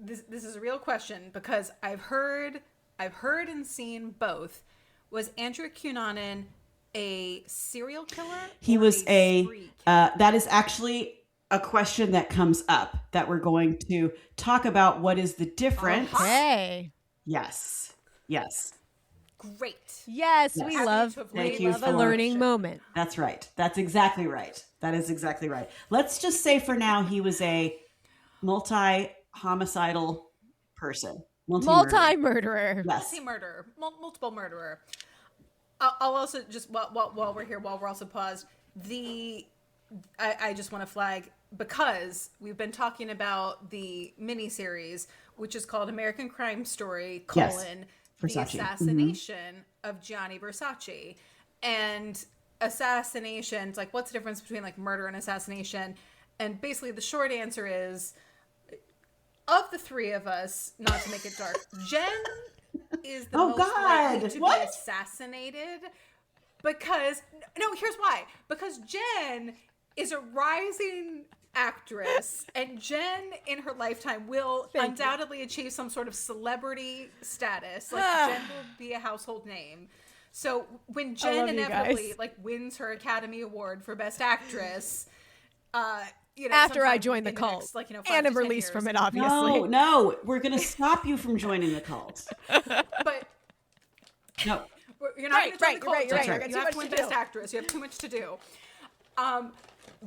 This is a real question because I've heard and seen both. Was Andrew Cunanan a serial killer? He was that is actually a question that comes up that we're going to talk about. What is the difference? Okay. Yes. Great. Yes, we love a learning moment. That's right. That's exactly right. That is exactly right. Let's just say for now he was a multi-homicidal person. Multi-murderer. Yes. Multiple murderer. I'll also just while we're here, while we're also paused, I just want to flag, because we've been talking about the miniseries, which is called American Crime Story: Versace. The Assassination of Gianni Versace. And assassinations, like what's the difference between like murder and assassination? And basically the short answer is, of the three of us, not to make it dark, Jen is the most likely to be assassinated because, no, here's why. Because Jen is a rising actress, and Jen in her lifetime will undoubtedly achieve some sort of celebrity status. Like Jen will be a household name. So when Jen inevitably like wins her Academy Award for Best Actress, after I join the cult, next, like, and am released from it, obviously. No, we're gonna stop you from joining the cult. But no, you're not going to join the cult. Right. You have to win Best Actress. You have too much to do.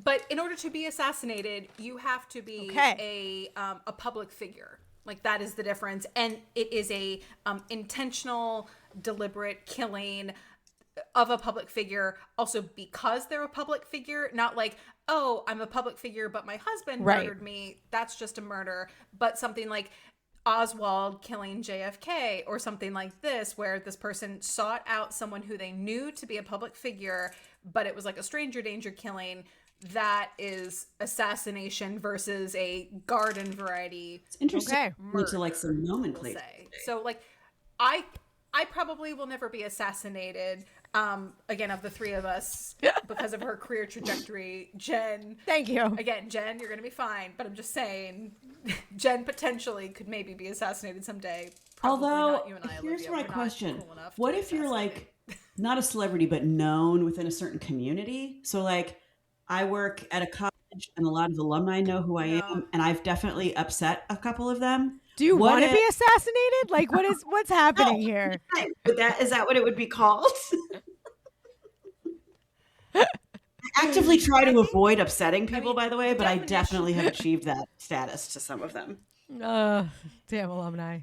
But in order to be assassinated, you have to be a public figure. Like, that is the difference, and it is a intentional, deliberate killing of a public figure. Also, because they're a public figure, not like, oh, I'm a public figure, but my husband murdered me. That's just a murder. But something like Oswald killing JFK, or something like this, where this person sought out someone who they knew to be a public figure, but it was like a stranger danger killing. That is assassination versus a garden variety. It's interesting to like some nomenclature. So like, I probably will never be assassinated. Again, of the three of us, because of her career trajectory. Jen, thank you. Again, Jen, you're gonna be fine. But I'm just saying, Jen potentially could maybe be assassinated someday. Probably Although, not you and I, here's Olivia. my We're question: cool what if you're like not a celebrity but known within a certain community? So like, I work at a college, and a lot of alumni know who I am, and I've definitely upset a couple of them. Do you want to be assassinated? Like, what's happening here? But is that what it would be called? I actively try to avoid upsetting people, by the way, but I definitely have achieved that status to some of them. Damn alumni.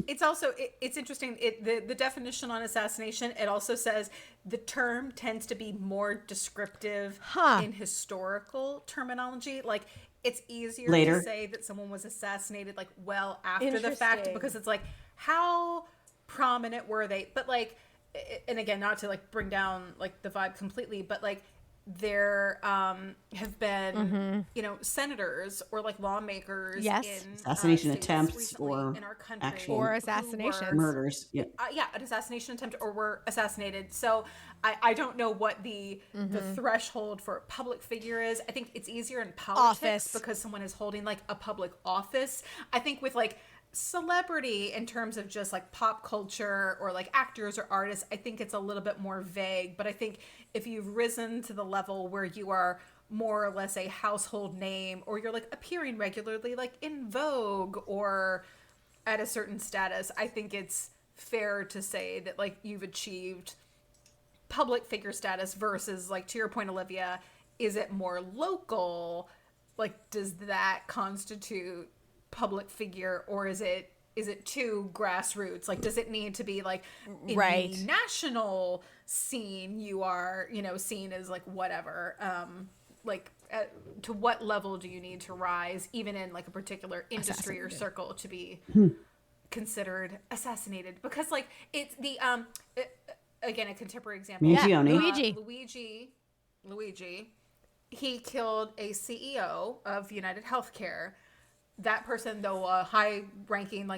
It's also, it's interesting. The definition on assassination, it also says the term tends to be more descriptive in historical terminology. Like, it's easier to say that someone was assassinated like well after the fact, because it's like, how prominent were they? But like, and again, not to like bring down like the vibe completely, but like, there have been senators or like lawmakers in assassination attempts or in our country, actual or assassination murders, an assassination attempt, or were assassinated. So I don't know what the threshold for a public figure is. I think it's easier in politics because someone is holding like a public office. I think with like celebrity, in terms of just like pop culture or like actors or artists, I think it's a little bit more vague. But I think if you've risen to the level where you are more or less a household name, or you're like appearing regularly like in Vogue or at a certain status, I think it's fair to say that like you've achieved public figure status. Versus, like, to your point, Olivia, is it more local? Like, does that constitute public figure, or is it too grassroots? Like, does it need to be like in the national scene you are, seen as like whatever? To what level do you need to rise, even in like a particular industry or circle, to be considered assassinated? Because like, it's the again, a contemporary example. Luigi. He killed a CEO of United Healthcare. That person, though a high-ranking,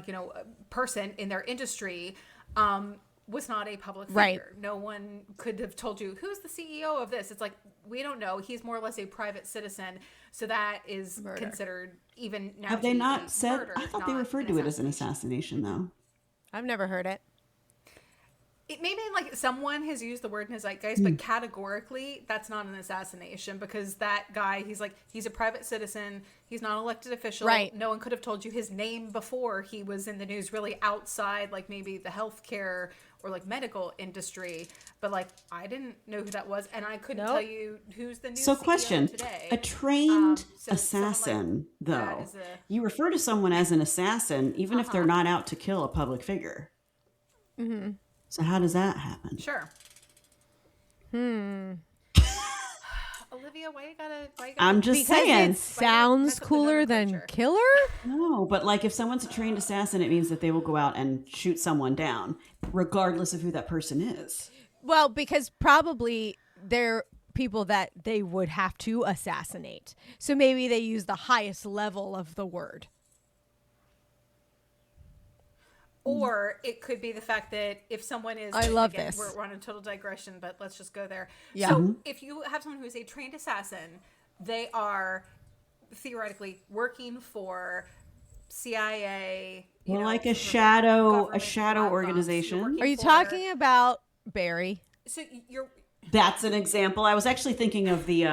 person in their industry, was not a public figure. No one could have told you, who's the CEO of this? It's like, we don't know. He's more or less a private citizen. So that is considered, even now. Have they not said? I thought they referred to it as an assassination, though. I've never heard it. It may mean like someone has used the word in his zeitgeist, but categorically, that's not an assassination, because that guy, he's a private citizen. He's not an elected official. Right. No one could have told you his name before he was in the news, really outside, like maybe the healthcare or like medical industry. But like, I didn't know who that was, and I couldn't tell you who's the new CEO question today. A trained assassin, though, you refer to someone as an assassin, even if they're not out to kill a public figure. Mm-hmm. So how does that happen? Sure. Olivia, why you gotta I'm just saying. It sounds cooler than killer? No, but like, if someone's a trained assassin, it means that they will go out and shoot someone down, regardless of who that person is. Well, because probably they're people that they would have to assassinate. So maybe they use the highest level of the word. Or it could be the fact that if someone is, I love again, this. We're on a total digression, but let's just go there. Yeah. So if you have someone who is a trained assassin, they are theoretically working for CIA, well, like a shadow government organization. Are you talking about Barry? So you're. That's an example. I was actually thinking of the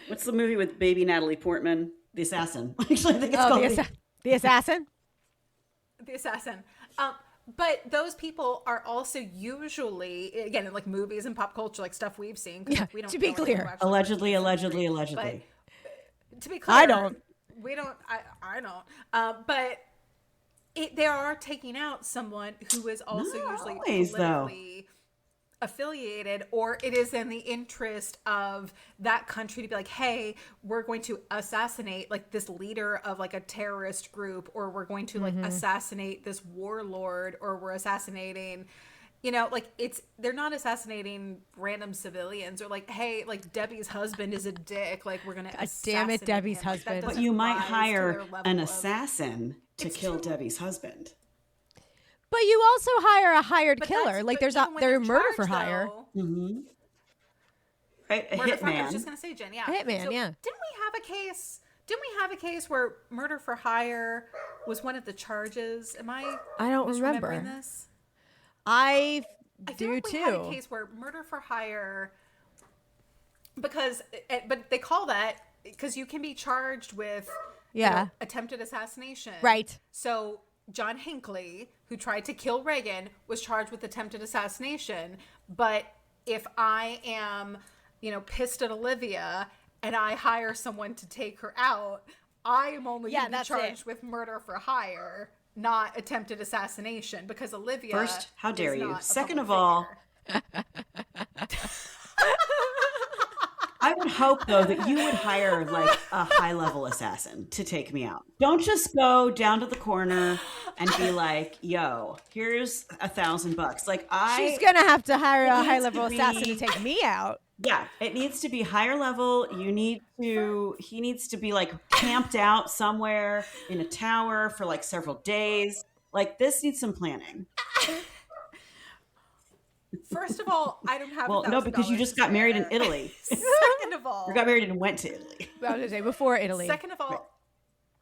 what's the movie with baby Natalie Portman, The Assassin. Actually, I think it's called The Assassin. The Assassin. But those people are also usually, again, in like movies and pop culture, like stuff we've seen. Yeah, we don't to be clear. Allegedly. But to be clear, I don't. We don't. I don't. But they are taking out someone who is also usually politically affiliated, or it is in the interest of that country to be like, hey, we're going to assassinate like this leader of like a terrorist group, or we're going to like assassinate this warlord, or we're assassinating, like they're not assassinating random civilians, or like, hey, like Debbie's husband is a dick, like we're gonna assassinate damn it, Debbie's him. Like, husband. But you might rise to hire their level an of- assassin to kill Debbie's husband. But you also hire a hired But killer. that's- Like but even when they're they're murder for charged, hire. though, Mm-hmm. Right, a murder for hire. I was hitman. just gonna say, Jen, yeah. A hitman, yeah. Didn't we have a case where murder for hire was one of the charges? I don't misremembering remember. this? I I feel do like we too. had a case where murder for hire, but they call that because you can be charged with attempted assassination. Right. So John Hinckley, who tried to kill Reagan, was charged with attempted assassination. But if I am, pissed at Olivia and I hire someone to take her out, I am only going to be charged with murder for hire, not attempted assassination, because Olivia. First, how dare is you? not a Second public of all, figure. I would hope, though, that you would hire like a high-level assassin to take me out. Don't just go down to the corner and be like, yo, here's $1,000. Like She's going to have to hire a needs high-level to assassin be- to take me out. Yeah, it needs to be higher level. He needs to be like camped out somewhere in a tower for like several days. Like this needs some planning. First of all, I don't have. Well, no, because you just got married in Italy. Second of all, You got married and went to Italy. I was going to say before Italy. Second of all,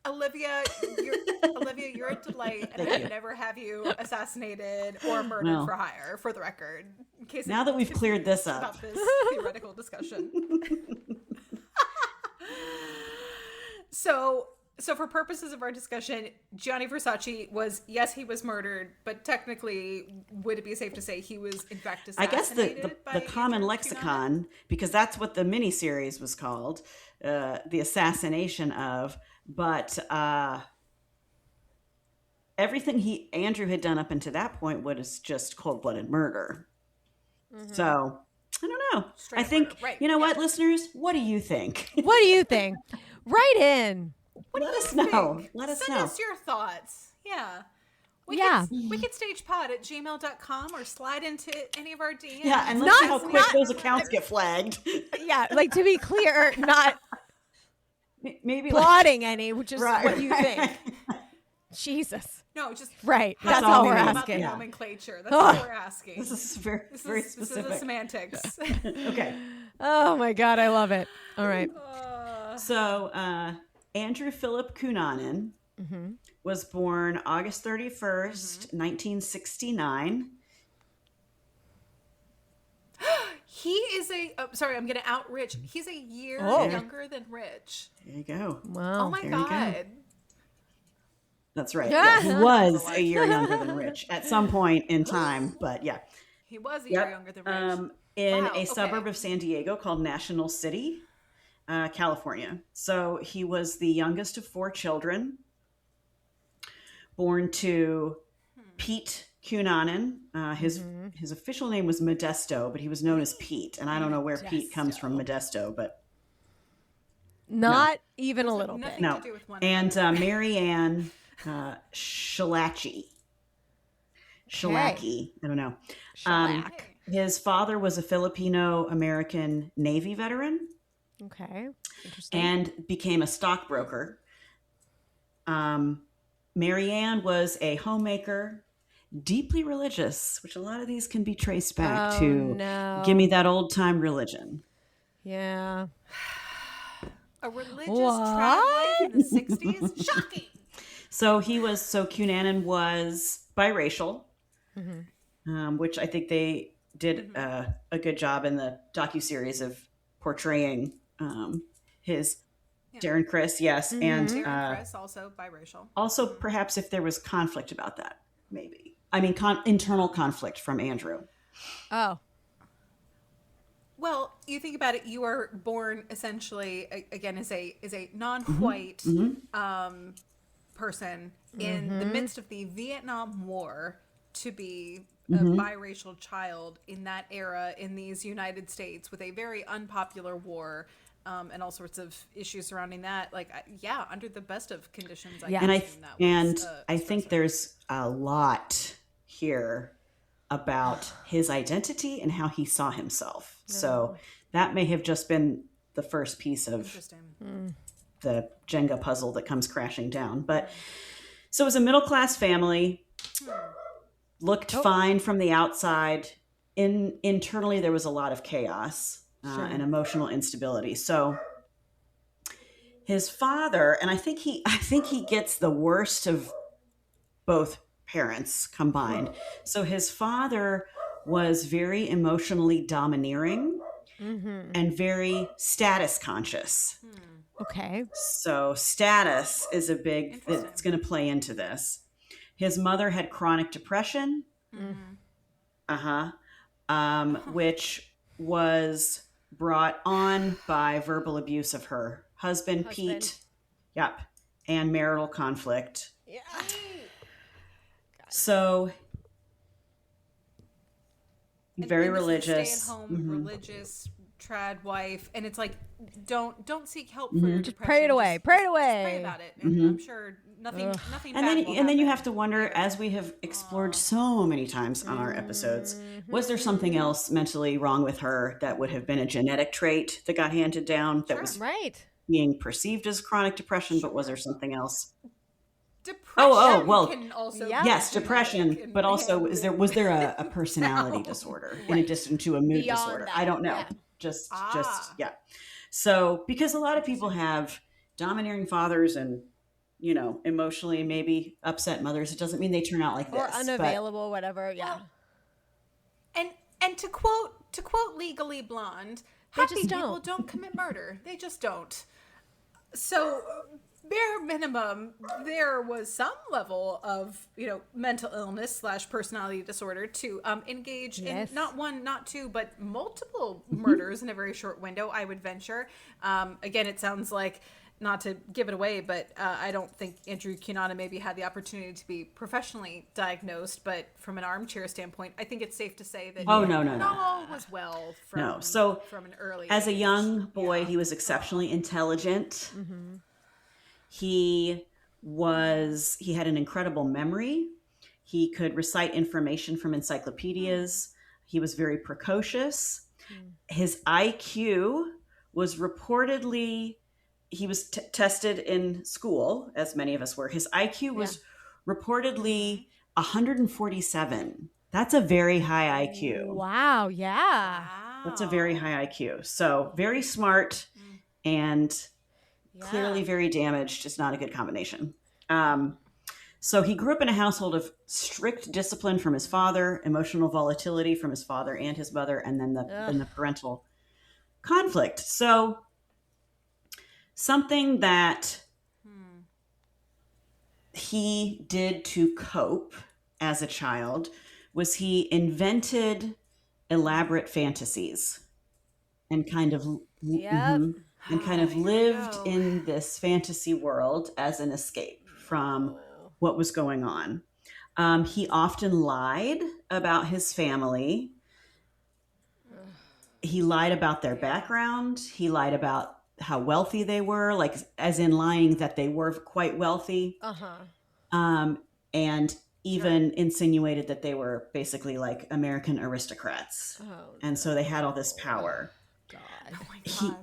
Olivia, you're a delight, and I would never have you assassinated or murdered Well. for hire. For the record, in case Now that we've cleared this up. about this theoretical discussion. So for purposes of our discussion, Gianni Versace was, yes, he was murdered, but technically, would it be safe to say he was in fact I guess assassinated the common Andrew lexicon, because that's what the miniseries was called, the assassination of. But everything Andrew had done up until that point was just cold-blooded murder. Mm-hmm. So I don't know. Straight I up think murder. Right, you know yeah. what, listeners? What do you think? What do you think? Write in. What do Let you us know. think? Let us Send know. us your thoughts. Yeah. Yeah. WickedStagePod@gmail.com, or slide into any of our DMs. Yeah, and let's see how quick those accounts get flagged. Yeah, like to be clear, not Maybe plotting any, which is Right, what you right. think. Jesus. No, just Right. That's That's all all we we're need. about the asking. Yeah. nomenclature. That's all we're asking. This is very This very is the specific. semantics. Okay. Oh my God, I love it. All right. So Andrew Philip Cunanan was born August 31st, 1969. He is sorry, I'm going to out Rich. He's a year Oh. younger than Rich. There you go. Wow. Oh my there you go. God. That's right. Yeah, he was a year younger than Rich at some point in time, but yeah. He was a year younger than Rich. In Wow, a suburb okay. of San Diego called National City, California. So he was the youngest of 4 children, born to Pete Cunanan. His official name was Modesto, but he was known as Pete. And I don't know where Pete comes from, Modesto, but Not even a little nothing bit. no. to do with one And Mary Ann Shalacki. Shalacki. I don't know. Shellac. His father was a Filipino-American Navy veteran. Okay. Interesting. And became a stockbroker. Marianne was a homemaker, deeply religious, which a lot of these can be traced back to give me that old time religion. Yeah. A religious trad wife in the 60s? Shocking! So Cunanan was biracial, which I think they did a good job in the docuseries of portraying his Darren Criss, yes. And Darren Criss, also biracial. Also, perhaps if there was conflict about that, maybe. I mean, internal conflict from Andrew. Oh. Well, you think about it, you are born essentially, again, as a non-white person in the midst of the Vietnam War to be a biracial child in that era in these United States with a very unpopular war and all sorts of issues surrounding that. Like, under the best of conditions. I think there's a lot here about his identity and how he saw himself. Yeah. So that may have just been the first piece of the Jenga puzzle that comes crashing down. But so it was a middle-class family, looked fine from the outside. Internally, there was a lot of chaos and emotional instability. So his father, and I think he gets the worst of both parents combined. So his father was very emotionally domineering and very status conscious. Okay. So status is a big, it's going to play into this. His mother had chronic depression, which was brought on by verbal abuse of her husband. Pete. Yep. And marital conflict. Yeah. And So very religious. Stay-at-home, religious trad wife, and it's like, don't seek help for your Just depression. pray it away. Pray it away. Just pray about it. And I'm sure nothing. And then you have to wonder, as we have explored so many times on our episodes, was there something else mentally wrong with her that would have been a genetic trait that got handed down that was being perceived as chronic depression, but was there something else? Depression well, can also yes, depression, but also was there a personality disorder in addition to a mood disorder? I don't know. Just So because a lot of people have domineering fathers and emotionally maybe upset mothers, it doesn't mean they turn out like this or unavailable, whatever. Yeah. And to quote Legally Blonde, happy people don't commit murder. They just don't. So bare minimum, there was some level of, mental illness / personality disorder to engage in not one, not two, but multiple murders in a very short window, I would venture. Again, it sounds like, not to give it away, but I don't think Andrew Cunanan maybe had the opportunity to be professionally diagnosed, but from an armchair standpoint, I think it's safe to say that no. all was well from an early as age. A young boy, he was exceptionally intelligent. He had an incredible memory. He could recite information from encyclopedias. He was very precocious. His IQ was reportedly, he was tested in school, as many of us were. His IQ was reportedly 147. That's a very high IQ. Wow. Yeah. That's a very high IQ. So very smart and clearly very damaged is not a good combination. So he grew up in a household of strict discipline from his father, emotional volatility from his father and his mother, and then the parental conflict. So something that he did to cope as a child was he invented elaborate fantasies and kind of lived in this fantasy world as an escape from what was going on. He often lied about his family. He lied about their background. He lied about how wealthy they were, like as in lying that they were quite wealthy. And even insinuated that they were basically like American aristocrats. And so they had all this power. God. Oh my God.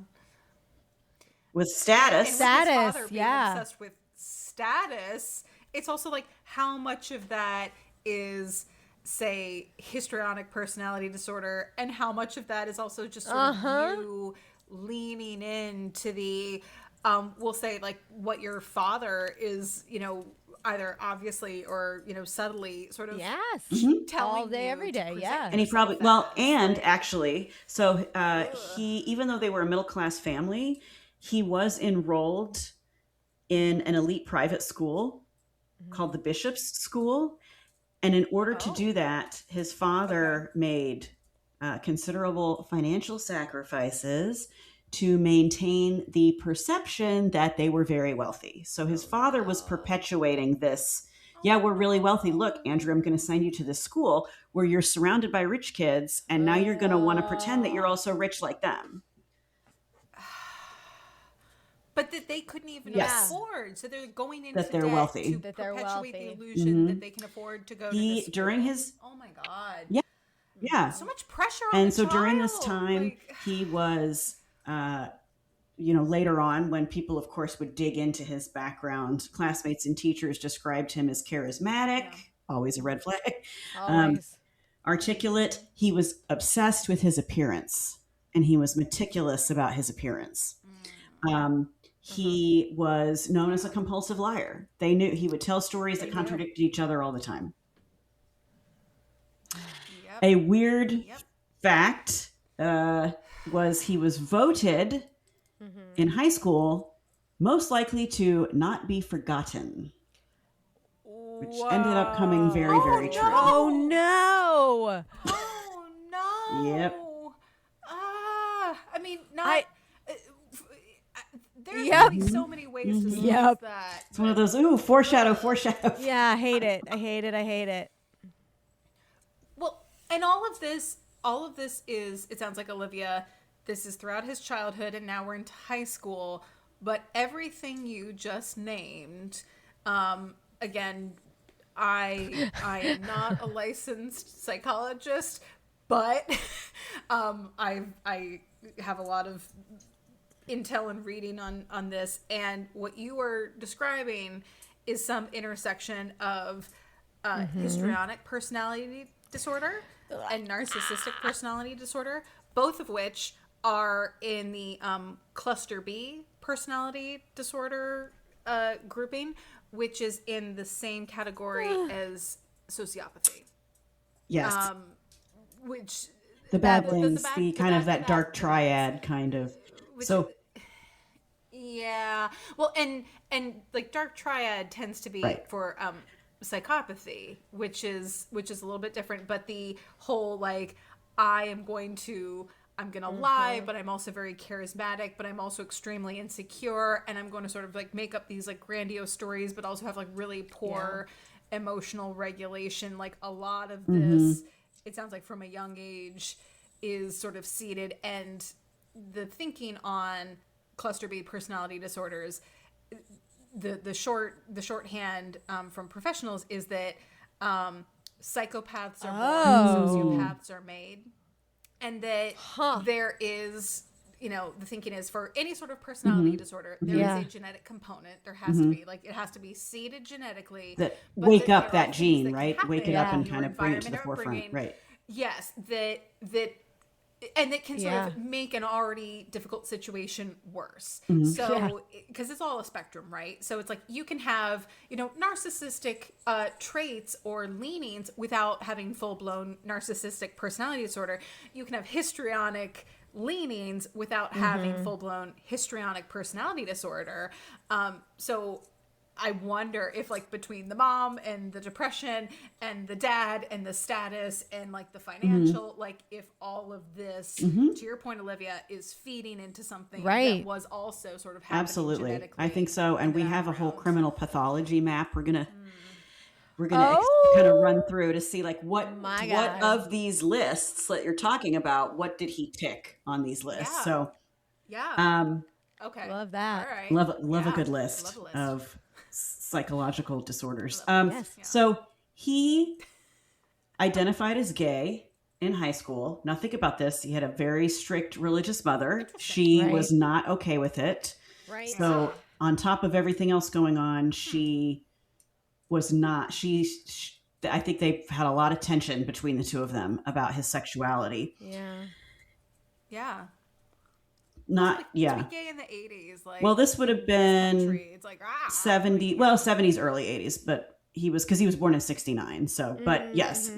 With status. His father being obsessed with status, it's also like how much of that is, say, histrionic personality disorder, and how much of that is also just sort of you leaning into the, we'll say, like, what your father is, you know, either obviously or, you know, subtly sort of telling all day, you every day, And he probably, and actually, so he, even though they were a middle-class family, he was enrolled in an elite private school called the Bishop's School. And in order to do that, his father made considerable financial sacrifices to maintain the perception that they were very wealthy. So his father was perpetuating this, we're really wealthy. Look, Andrew, I'm going to send you to this school where you're surrounded by rich kids, and now you're going to want to pretend that you're also rich like them. But that they couldn't even afford, so they're going into that they're debt wealthy. to that they're perpetuate wealthy. the illusion that they can afford to go to this during school. his Oh my God! Yeah, so much pressure on. And the so child. during this time, he was, you know, later on when people, of course, would dig into his background, classmates and teachers described him as charismatic, always a red flag, articulate. He was obsessed with his appearance, and he was meticulous about his appearance. He was known as a compulsive liar. They knew he would tell stories that contradicted each other all the time. A weird fact was he was voted in high school most likely to not be forgotten, which ended up coming very, very true. Oh no! Oh no! Yep. I mean, not. There's really so many ways to slice that. It's one of those, foreshadow. Yeah, I hate it. Well, and all of this is, it sounds like, Olivia, this is throughout his childhood, and now we're into high school, but everything you just named, again, I am not a licensed psychologist, but I have a lot of intel and reading on this, and what you are describing is some intersection of histrionic personality disorder and narcissistic personality disorder, both of which are in the cluster B personality disorder grouping, which is in the same category as sociopathy. Yes. Which the bad things, the kind of that dark triad kind of. So yeah, well, and like dark triad tends to be for psychopathy, which is a little bit different, but the whole like I'm gonna lie, but I'm also very charismatic, but I'm also extremely insecure, and I'm going to sort of like make up these like grandiose stories, but also have like really poor emotional regulation. Like a lot of this, it sounds like from a young age, is sort of seated, and the thinking on cluster B personality disorders, the shorthand from professionals is that psychopaths are born, sociopaths are made, and that there is, you know, the thinking is for any sort of personality disorder, there is a genetic component. There has to be, like, it has to be seeded genetically. That wake up that gene, right? Wake it up and kind of bring it to the forefront, right? Yes, and that can sort of make an already difficult situation worse. So, because it's all a spectrum, right? So it's like you can have, you know, narcissistic traits or leanings without having full-blown narcissistic personality disorder. You can have histrionic leanings without having full-blown histrionic personality disorder. So I wonder if, like, between the mom and the depression and the dad and the status and, like, the financial, like, if all of this, to your point, Olivia, is feeding into something that was also sort of happening genetically. I think so. And we have a whole criminal pathology map. We're gonna kind of run through to see, like, what of these lists that you're talking about, what did he tick on these lists? So, okay, love that. All right. Love a good list of psychological disorders. So He identified as gay in high school. Now think about this. He had a very strict religious mother. She was not okay with it. Right. So on top of everything else going on, she was not, I think they had a lot of tension between the two of them about his sexuality. Yeah. Yeah. Not, like, yeah. To be gay in the 80s. Like, well, this would have been it's like, 70s, early 80s, but he was born in 69. So, but yes,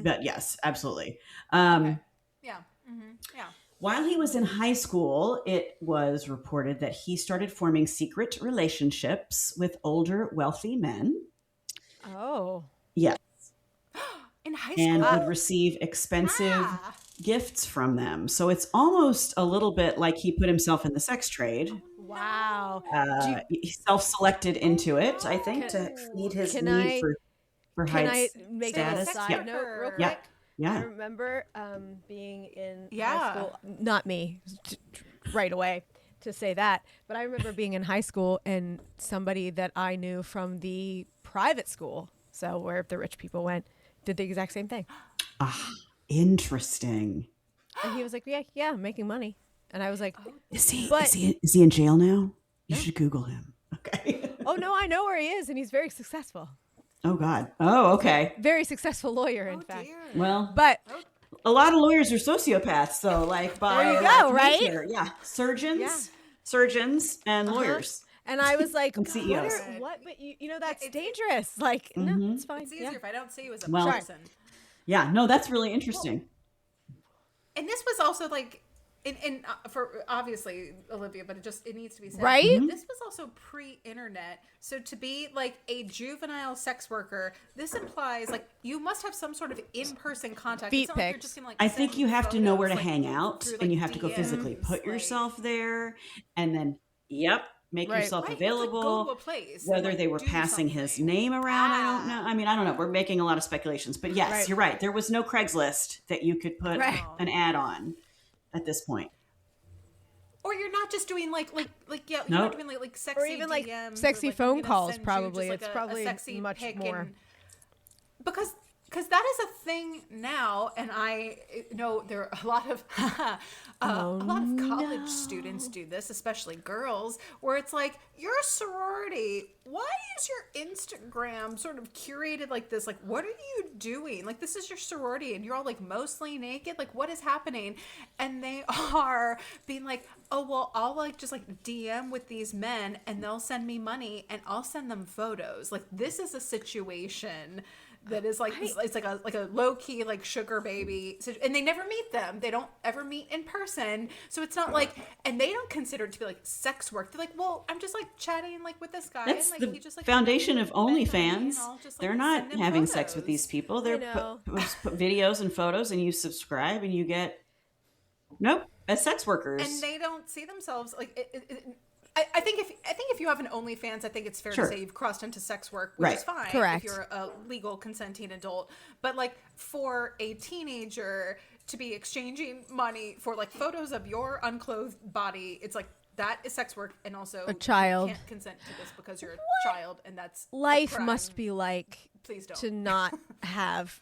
absolutely. Okay. Yeah. Mm-hmm. Yeah. While he was in high school, it was reported that he started forming secret relationships with older, wealthy men. Oh. Yes. In high school? And would receive expensive gifts from them. So it's almost a little bit like he put himself in the sex trade. Wow. He self-selected into it, I think, to feed his need for high status. Can I make a side note real quick? Yeah. Yeah. I remember being in high school. Not me, right away to say that. But I remember being in high school and somebody that I knew from the private school, so where the rich people went, did the exact same thing. Interesting. And he was like, yeah, I'm making money. And I was like, is he in jail now? You should Google him. Okay. Oh, no, I know where he is, and he's very successful. Oh, God. Oh, okay. Very successful lawyer, in fact. Dear. Well, but a lot of lawyers are sociopaths, so like by there you go, right? nature, yeah, surgeons, and lawyers. And I was like, and CEOs. what? But you know, that's dangerous. Like, no, it's fine. It's easier if I don't see you as a Well, person. Yeah, no, that's really interesting. And this was also like, for obviously Olivia, but it needs to be said. Right? This was also pre-internet. So to be like a juvenile sex worker, this implies like you must have some sort of in-person contact. Feet It's not like you're pics. just gonna, like, I think you have to know where to photos, hang out, through, and you like, have to go physically DMs, put yourself there, and then make yourself Right, available. go to a place and, Whether like, they were do passing his something. name around, I don't know. I mean, I don't know. We're making a lot of speculations, but yes, you're right. There was no Craigslist that you could put an ad on at this point. Or you're not just doing like you're Nope. not doing like sexy Or even like DMs sexy or, like, phone I'm gonna calls, send you probably. just, like, It's a probably sexy much pic more. Because that is a thing now, and I know there are a lot of college students do this, especially girls, where it's like, you're a sorority. Why is your Instagram sort of curated like this? Like, what are you doing? Like, this is your sorority, and you're all like mostly naked. Like, what is happening? And they are being like, oh well, I'll like just like DM with these men, and they'll send me money, and I'll send them photos. Like, this is a situation that is like it's like a low key like sugar baby, and they never meet them. They don't ever meet in person, so it's not like, and they don't consider it to be like sex work. They're like, well, I'm just like chatting like with this guy. That's and, like, the he just, like, foundation of spend money, OnlyFans. and I'll just, like, They're send not him having photos. sex with these people. They're know. put videos and photos, and you subscribe, and you get as sex workers. And they don't see themselves like I think if you have an OnlyFans, I think it's fair to say you've crossed into sex work, which is fine. Correct. If you're a legal consenting adult. But like for a teenager to be exchanging money for like photos of your unclothed body, it's like that is sex work, and also A child. you can't consent to this because you're a child, and that's a Life crime. must be like Please don't. to not have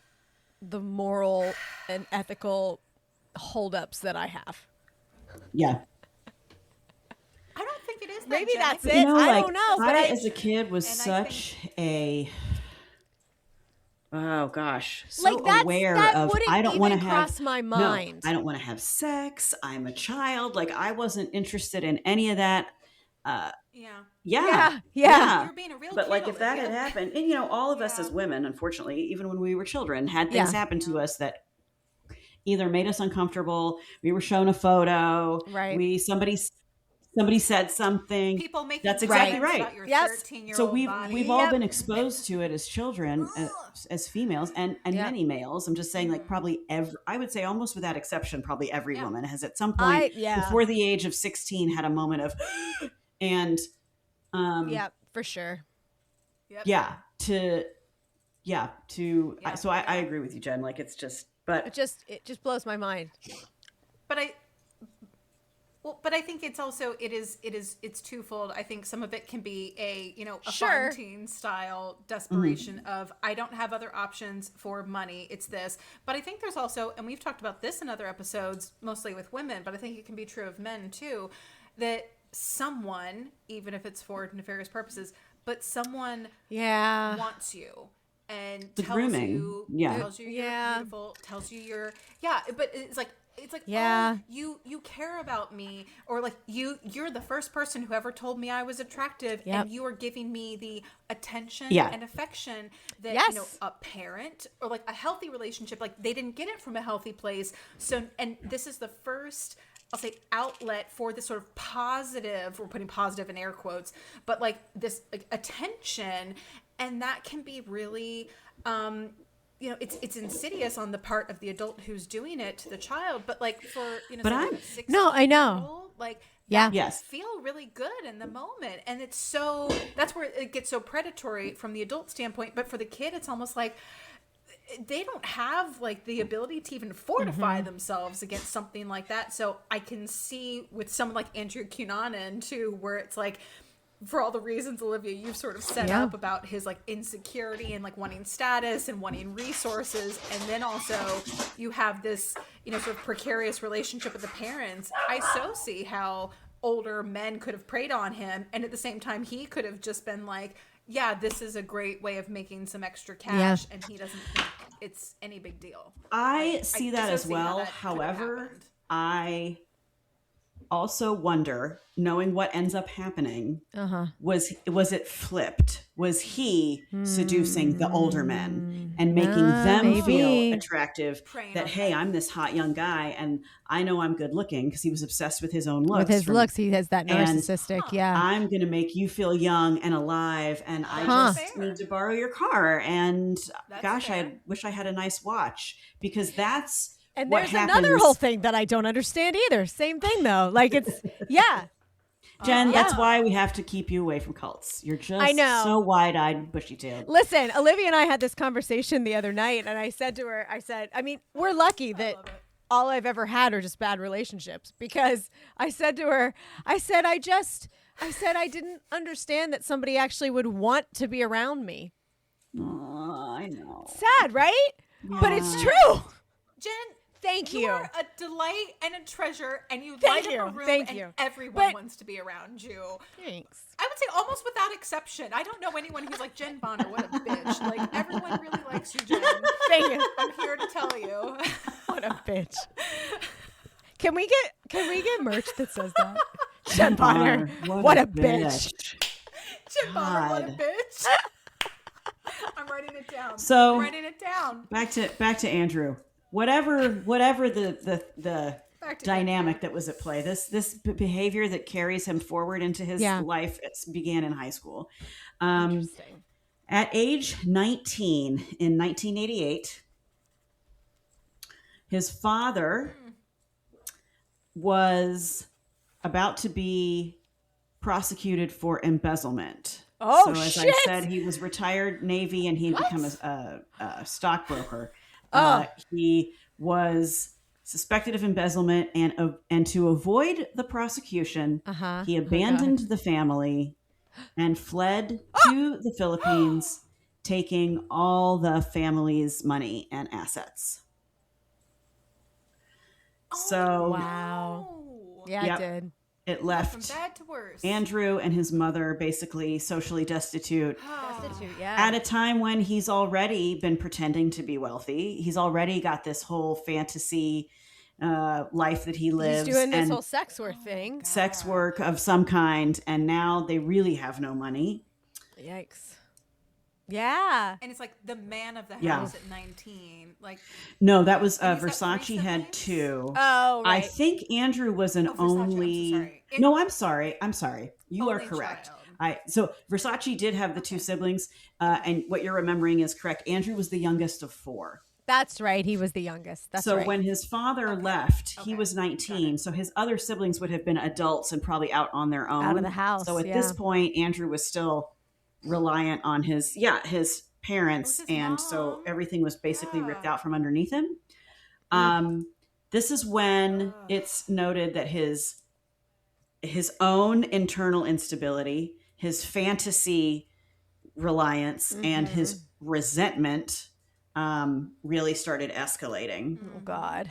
the moral and ethical holdups that I have. Yeah. I don't think it is that, Maybe Jenny. that's it. You know, I like, don't know, but I as a kid was and I such a oh gosh, so Like, that's- aware that of wouldn't I don't want to even have cross my mind. No, I don't want to have sex. I'm a child. Like, I wasn't interested in any of that. Yeah. You're being a real But kid, like, if that Olivia. had happened, and all of us as women, unfortunately, even when we were children, had things happen to us that either made us uncomfortable. We were shown a photo. Right. Somebody said something. People making That's exactly comments right. about your Yes. 13-year-old So body. we've all been exposed to it as children, as females, and Yeah. many males. I'm just saying, like, probably I would say almost without exception, probably every woman has at some point before the age of 16 had a moment of, and Yeah, for sure. So I agree with you, Jen. Like, it's just, but It just blows my mind. But Well, but I think it's also it's twofold. I think some of it can be a Sure. Fontaine style desperation of I don't have other options for money. It's this. But I think there's also, and we've talked about this in other episodes, mostly with women, but I think it can be true of men too, that someone, even if it's for nefarious purposes, but someone wants you and tells grooming. you tells you you're beautiful, tells you you're but it's like oh, you care about me, or like you're the first person who ever told me I was attractive, and you are giving me the attention and affection that a parent or like a healthy relationship, like they didn't get it from a healthy place. So, and this is the first, I'll say, outlet for this sort of positive, we're putting positive in air quotes, but like this like attention, and that can be really it's insidious on the part of the adult who's doing it to the child, but like for but I know, like yes, feel really good in the moment, and it's so that's where it gets so predatory from the adult standpoint. But for the kid, it's almost like they don't have like the ability to even fortify themselves against something like that. So I can see with someone like Andrew Cunanan too, where it's like, for all the reasons, Olivia, you've sort of set up about his like insecurity and like wanting status and wanting resources. And then also you have this, sort of precarious relationship with the parents. I so see how older men could have preyed on him. And at the same time, he could have just been like, yeah, this is a great way of making some extra cash. And he doesn't think it's any big deal. I see that as well. However, I also wonder, knowing what ends up happening, was it flipped? Was he seducing the older men and making them feel attractive? That, hey, I'm this hot young guy and I know I'm good looking, because he was obsessed with his own looks. With his looks, he has that narcissistic, I'm going to make you feel young and alive, and I just need to borrow your car. And gosh, I wish I had a nice watch, because that's and what there's happens. Another whole thing that I don't understand either. Same thing though. Like it's Jen, that's why we have to keep you away from cults. You're just so wide-eyed, bushy-tailed. Listen, Olivia and I had this conversation the other night, and I said to her, I mean, we're lucky that all I've ever had are just bad relationships, because I said to her, I said I didn't understand that somebody actually would want to be around me. I know. Sad, right? Yeah. But it's true. Jen, thank you. You are a delight and a treasure, and you light up a room, and everyone wants to be around you. Thanks. I would say almost without exception. I don't know anyone who's like, Jen Bonner, what a bitch. Like, everyone really likes you, Jen. Thank you. I'm here to tell you. What a bitch. Can we get merch that says that? Jen Bonner, what a bitch. Jen Bonner, what a bitch. I'm writing it down. So I'm writing it down. Back to Andrew. Whatever the dynamic that was at play, this behavior that carries him forward into his life, began in high school. Interesting. At age 19 in 1988, his father was about to be prosecuted for embezzlement. Oh, so as shit. I said, he was retired Navy, and he had become a stockbroker. He was suspected of embezzlement, and to avoid the prosecution, he abandoned the family and fled to the Philippines, taking all the family's money and assets. Wow. Yeah, I did. It left from bad to worse. Andrew and his mother basically socially destitute. Yeah. At a time when he's already been pretending to be wealthy. He's already got this whole fantasy life that he lives. He's doing this whole sex work thing. Sex work of some kind. And now they really have no money. Yikes. Yeah. And it's like the man of the house at 19. Like, no, that was Versace had 2. Oh, right. I think Andrew was an only. I'm sorry. You are correct. So Versace did have the 2 siblings, and what you're remembering is correct. Andrew was the youngest of 4. That's right. He was the youngest. That's so right. When his father left, he was 19. So his other siblings would have been adults and probably out on their own. Out of the house. So at this point, Andrew was still reliant on his parents, and so everything was basically ripped out from underneath him. This is when it's noted that his his own internal instability, his fantasy reliance, and his resentment really started escalating. Oh God.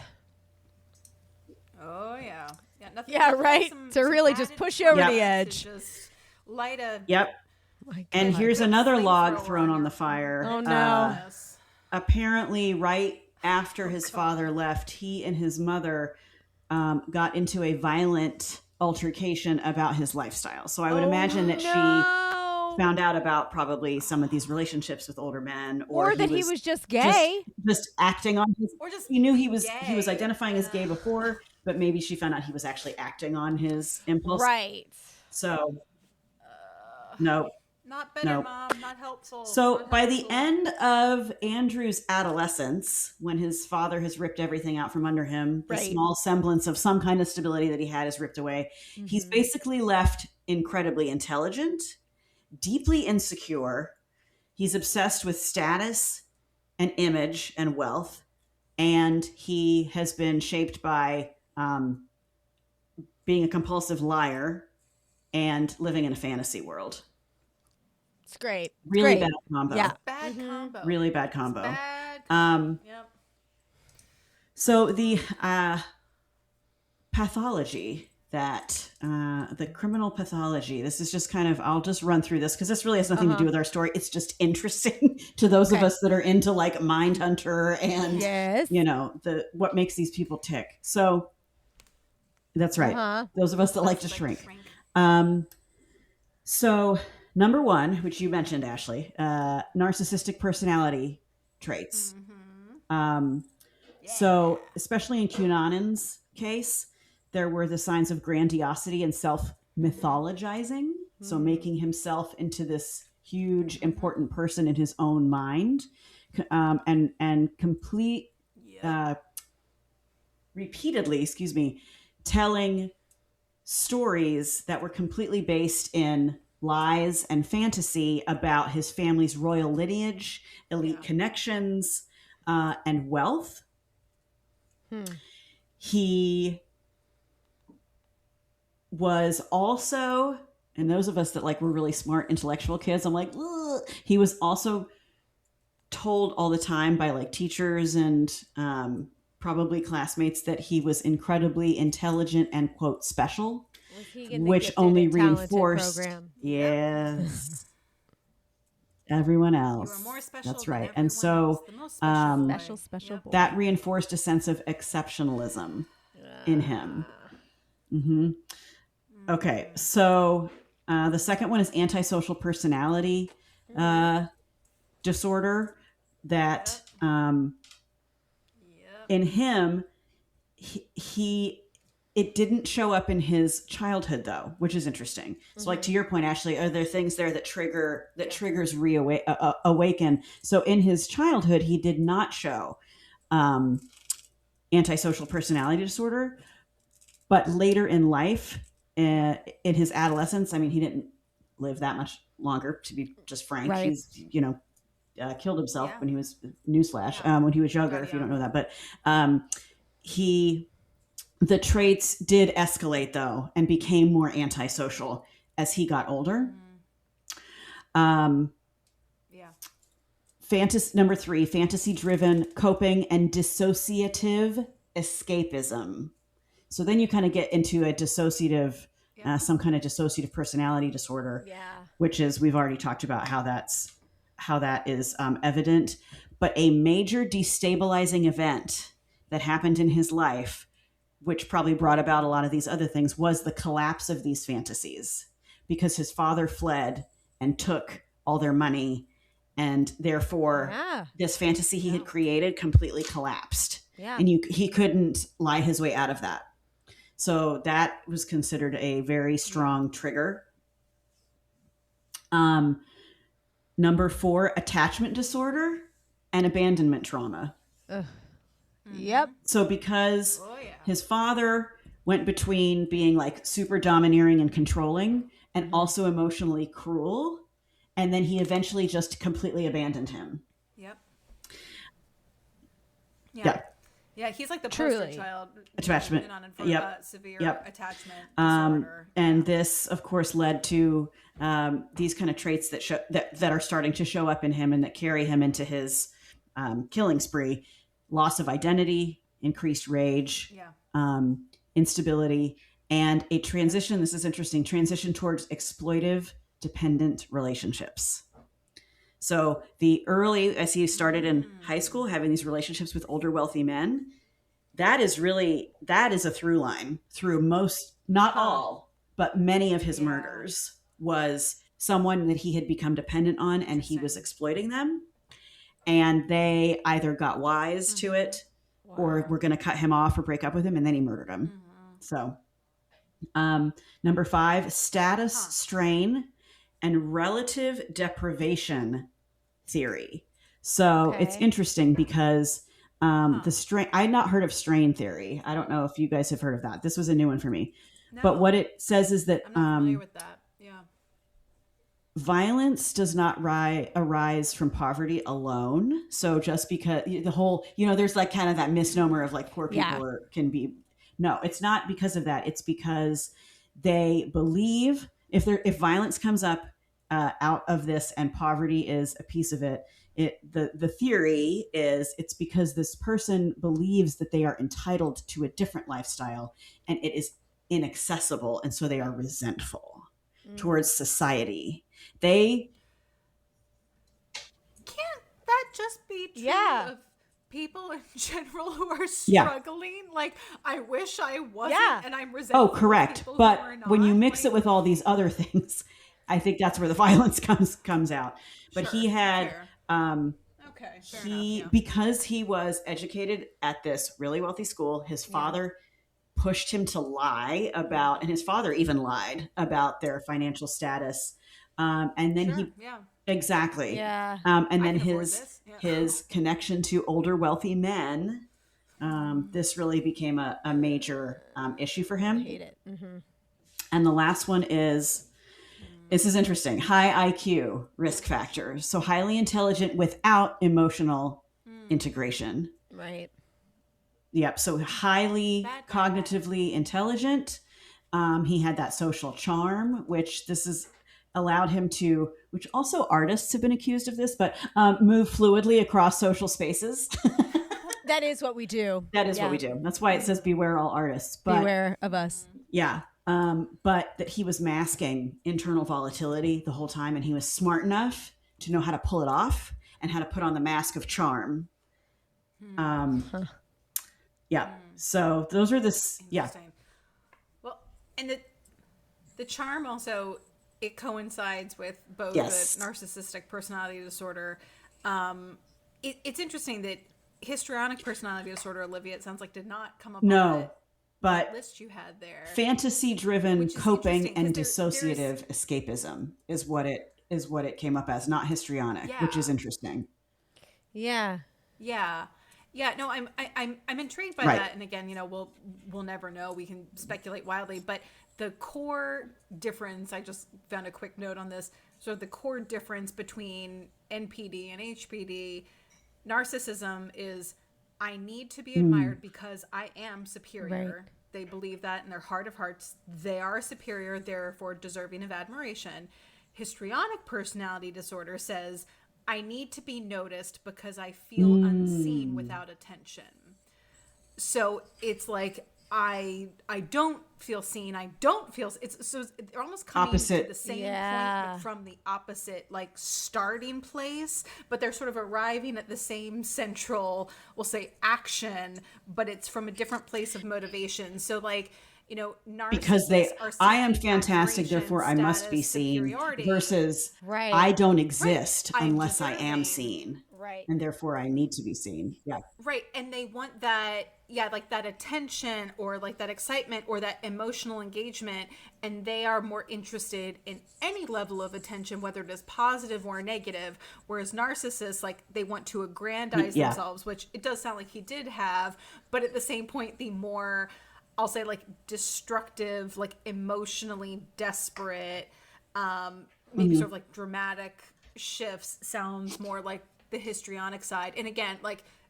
Oh yeah. Yeah, nothing, Yeah, nothing right. like some To really just added push you over fire the to edge. just light a Yep. My And God. here's good another log flamethrower thrown on your- the fire. Oh, no. Yes. Apparently, right after his father left, he and his mother got into a violent altercation about his lifestyle. So I would imagine that she found out about probably some of these relationships with older men, or that he was just gay. just acting on his. Or just He knew he was gay. identifying as gay before, but maybe she found out he was actually acting on his impulse. Right. So no. Not better, No. Mom. Not helpful. So Not by the helpful. end of Andrew's adolescence, when his father has ripped everything out from under him, the Right. small semblance of some kind of stability that he had is ripped away. He's basically left incredibly intelligent, deeply insecure. He's obsessed with status and image and wealth. And he has been shaped by being a compulsive liar and living in a fantasy world. It's great. It's Really great. bad combo. Yeah. Bad combo. Really bad combo. Bad. Yep. So the pathology that the criminal pathology, this is just kind of, I'll just run through this because this really has nothing to do with our story. It's just interesting to those of us that are into like Mindhunter and Yes. you know, what makes these people tick. So that's right. Those of us that like to shrink. So number one, which you mentioned, Ashley, narcissistic personality traits. So especially in Cunanan's case, there were the signs of grandiosity and self-mythologizing. So making himself into this huge, important person in his own mind, and repeatedly, telling stories that were completely based in lies and fantasy about his family's royal lineage, elite connections, and wealth. He was also, and those of us that like were really smart intellectual kids, I'm like, ugh. He was also told all the time by like teachers and probably classmates that he was incredibly intelligent and quote special, which only reinforced yes everyone else. You are more special. That's than right. everyone And so else. The most special, Special boy. that reinforced a sense of exceptionalism in him. Okay, so the second one is antisocial personality disorder. That in him, it didn't show up in his childhood though, which is interesting. So, like to your point, Ashley, are there things there that triggers awaken? So, in his childhood, he did not show antisocial personality disorder, but later in life, in his adolescence, I mean, he didn't live that much longer. To be just frank, Right. he's killed himself when he was newsflash when he was younger. If you don't know that, but the traits did escalate though and became more antisocial as he got older. Number 3, fantasy-driven coping and dissociative escapism. So then you kind of get into a dissociative, some kind of dissociative personality disorder, which is, we've already talked about how that is evident. But a major destabilizing event that happened in his life, which probably brought about a lot of these other things, was the collapse of these fantasies, because his father fled and took all their money, and therefore this fantasy he had created completely collapsed. And he couldn't lie his way out of that. So that was considered a very strong trigger. Number 4, attachment disorder and abandonment trauma. Yep. So because his father went between being like super domineering and controlling and also emotionally cruel, and then he eventually just completely abandoned him. Yep. Yeah. Yeah, he's like the Truly. poster child. Attachment. Severe Yep. attachment disorder. And this, of course, led to these kind of traits that are starting to show up in him and that carry him into his killing spree: loss of identity, increased rage, instability, and a transition. This is interesting. Transition towards exploitive, dependent relationships. So as he started in high school, having these relationships with older, wealthy men, that is a through line through most, not all, but many of his murders, was someone that he had become dependent on and he was exploiting them. And they either got wise to it or were going to cut him off or break up with him, and then he murdered him. So number 5, status strain and relative deprivation theory. So it's interesting because the strain, I had not heard of strain theory. I don't know if you guys have heard of that. This was a new one for me. No, but what it says is that I'm not familiar with that. Yeah. Violence does not arise from poverty alone. So just because the whole, there's like kind of that misnomer of like poor people can be, no, it's not because of that. It's because they believe if violence comes up out of this and poverty is a piece of it, the theory is it's because this person believes that they are entitled to a different lifestyle and it is inaccessible, and so they are resentful towards society. Can't that just be true of people in general who are struggling? Yeah. Like, I wish I wasn't, and I'm resentful. Oh, correct. But when you mix it with all these other things, I think that's where the violence comes out. But he had because he was educated at this really wealthy school, his father pushed him to lie about, and his father even lied about their financial status. And then exactly. Yeah. And then his connection to older wealthy men, this really became a major issue for him. I hate it. Mm-hmm. And the last one is, this is interesting, high IQ risk factor. So highly intelligent without emotional integration. Right. Yep. So highly cognitively intelligent. He had that social charm, which this is allowed him to, which also artists have been accused of this, but move fluidly across social spaces. That is what we do. That is what we do. That's why it says beware all artists. But, beware of us. Yeah. But that he was masking internal volatility the whole time, and he was smart enough to know how to pull it off and how to put on the mask of charm. Yeah. So those are Well, and the charm also, it coincides with both the narcissistic personality disorder. It's interesting that histrionic personality disorder, Olivia, it sounds like did not come up on but list you had there. Fantasy-driven coping and dissociative escapism is what it came up as, not histrionic, which is interesting. Yeah. Yeah. Yeah, no, I'm intrigued by that, and again, we'll never know. We can speculate wildly, but the core difference, I just found a quick note on this. So the core difference between NPD and HPD, narcissism is I need to be admired because I am superior. Right. They believe that in their heart of hearts. They are superior, therefore deserving of admiration. Histrionic personality disorder says I need to be noticed because I feel unseen without attention. So it's like I don't feel seen. I don't feel they're almost coming opposite. To the same point, but from the opposite starting place. But they're sort of arriving at the same central, we'll say, action, but it's from a different place of motivation. So because I am fantastic, therefore I must be seen, versus I don't exist unless I am seen. Right. And therefore I need to be seen. Yeah. Right. And they want that, that attention or that excitement or that emotional engagement. And they are more interested in any level of attention, whether it is positive or negative. Whereas narcissists, they want to aggrandize themselves, which it does sound like he did have. But at the same point, the more, I'll say destructive, emotionally desperate, maybe sort of dramatic shifts sounds more like the histrionic side. And again,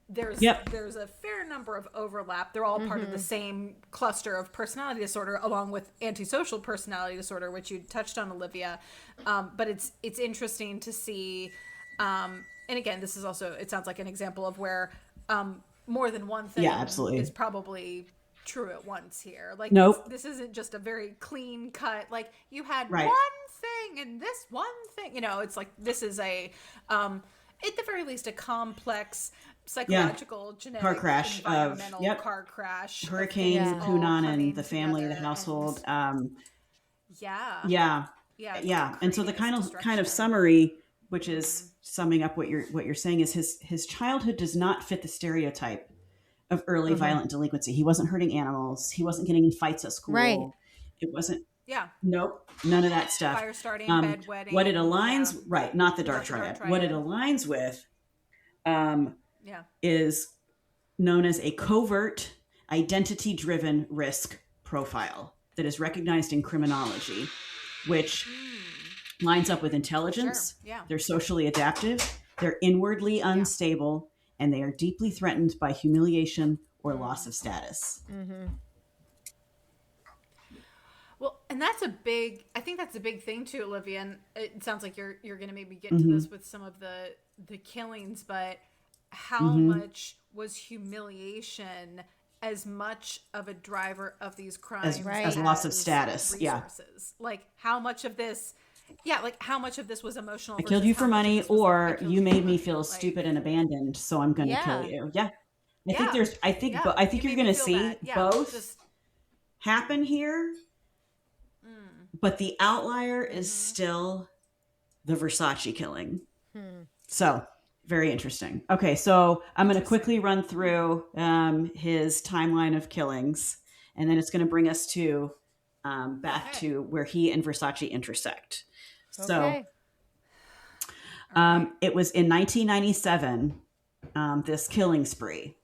there's a fair number of overlap. They're all part of the same cluster of personality disorder, along with antisocial personality disorder, which you touched on, Olivia. But it's interesting to see. And again, this is also, it sounds like an example of where more than one thing is probably true at once here. Like, this isn't just a very clean cut, like, you had one thing and this one thing, it's like, this is a at the very least a complex psychological genetic car crash environmental car crash, Hurricane Cunanan, the family, the household, and so the kind of summary, which is summing up what you're saying, is his childhood does not fit the stereotype of early violent delinquency. He wasn't hurting animals. He wasn't getting in fights at school. Right. It wasn't. Yeah. Nope. None of that stuff. Fire starting, bedwetting. What it aligns, not the dark triad. What it aligns with, is known as a covert, identity-driven risk profile that is recognized in criminology, which lines up with intelligence. Sure. Yeah. They're socially adaptive. They're inwardly unstable. And they are deeply threatened by humiliation or loss of status. Mm-hmm. Well, and I think that's a big thing too, Olivia. And it sounds like you're going to maybe get to this with some of the killings, but how much was humiliation as much of a driver of these crimes as loss of status? Resources? Like, how much of this... Yeah, like, how much of this was emotional? I killed you for money, or you made me feel stupid and abandoned, so I'm going to kill you. Yeah, I think you're going to see both happen here, but the outlier is still the Versace killing. So very interesting. Okay, so I'm going to quickly run through his timeline of killings, and then it's going to bring us to back to where he and Versace intersect. So it was in 1997, this killing spree.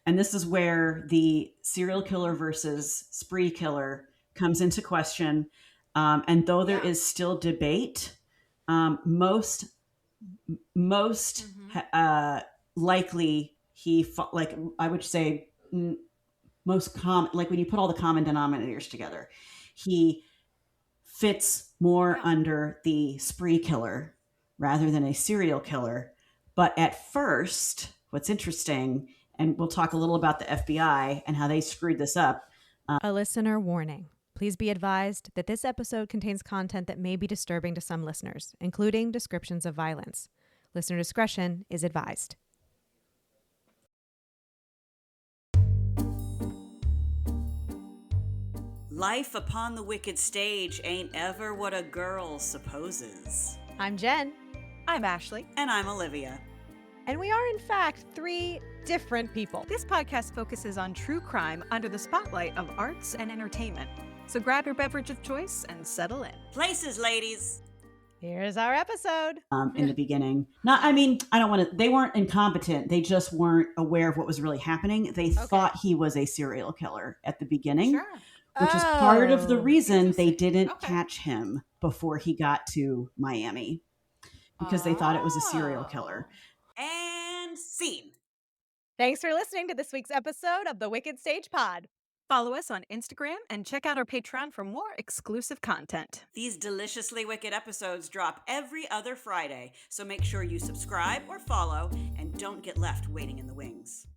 And this is where the serial killer versus spree killer comes into question. And though there is still debate, most likely he fought, like, I would say most common, like when you put all the common denominators together, he fits more under the spree killer rather than a serial killer. But at first, what's interesting, and we'll talk a little about the FBI and how they screwed this up. A listener warning. Please be advised that this episode contains content that may be disturbing to some listeners, including descriptions of violence. Listener discretion is advised. Life upon the wicked stage ain't ever what a girl supposes. I'm Jen. I'm Ashley. And I'm Olivia. And we are, in fact, 3 different people. This podcast focuses on true crime under the spotlight of arts and entertainment. So grab your beverage of choice and settle in. Places, ladies. Here's our episode. In the beginning. They weren't incompetent. They just weren't aware of what was really happening. They thought he was a serial killer at the beginning. Sure. Which is part of the reason they didn't catch him before he got to Miami, because they thought it was a serial killer. And scene. Thanks for listening to this week's episode of the Wicked Stage Pod. Follow us on Instagram and check out our Patreon for more exclusive content. These deliciously wicked episodes drop every other Friday, so make sure you subscribe or follow and don't get left waiting in the wings.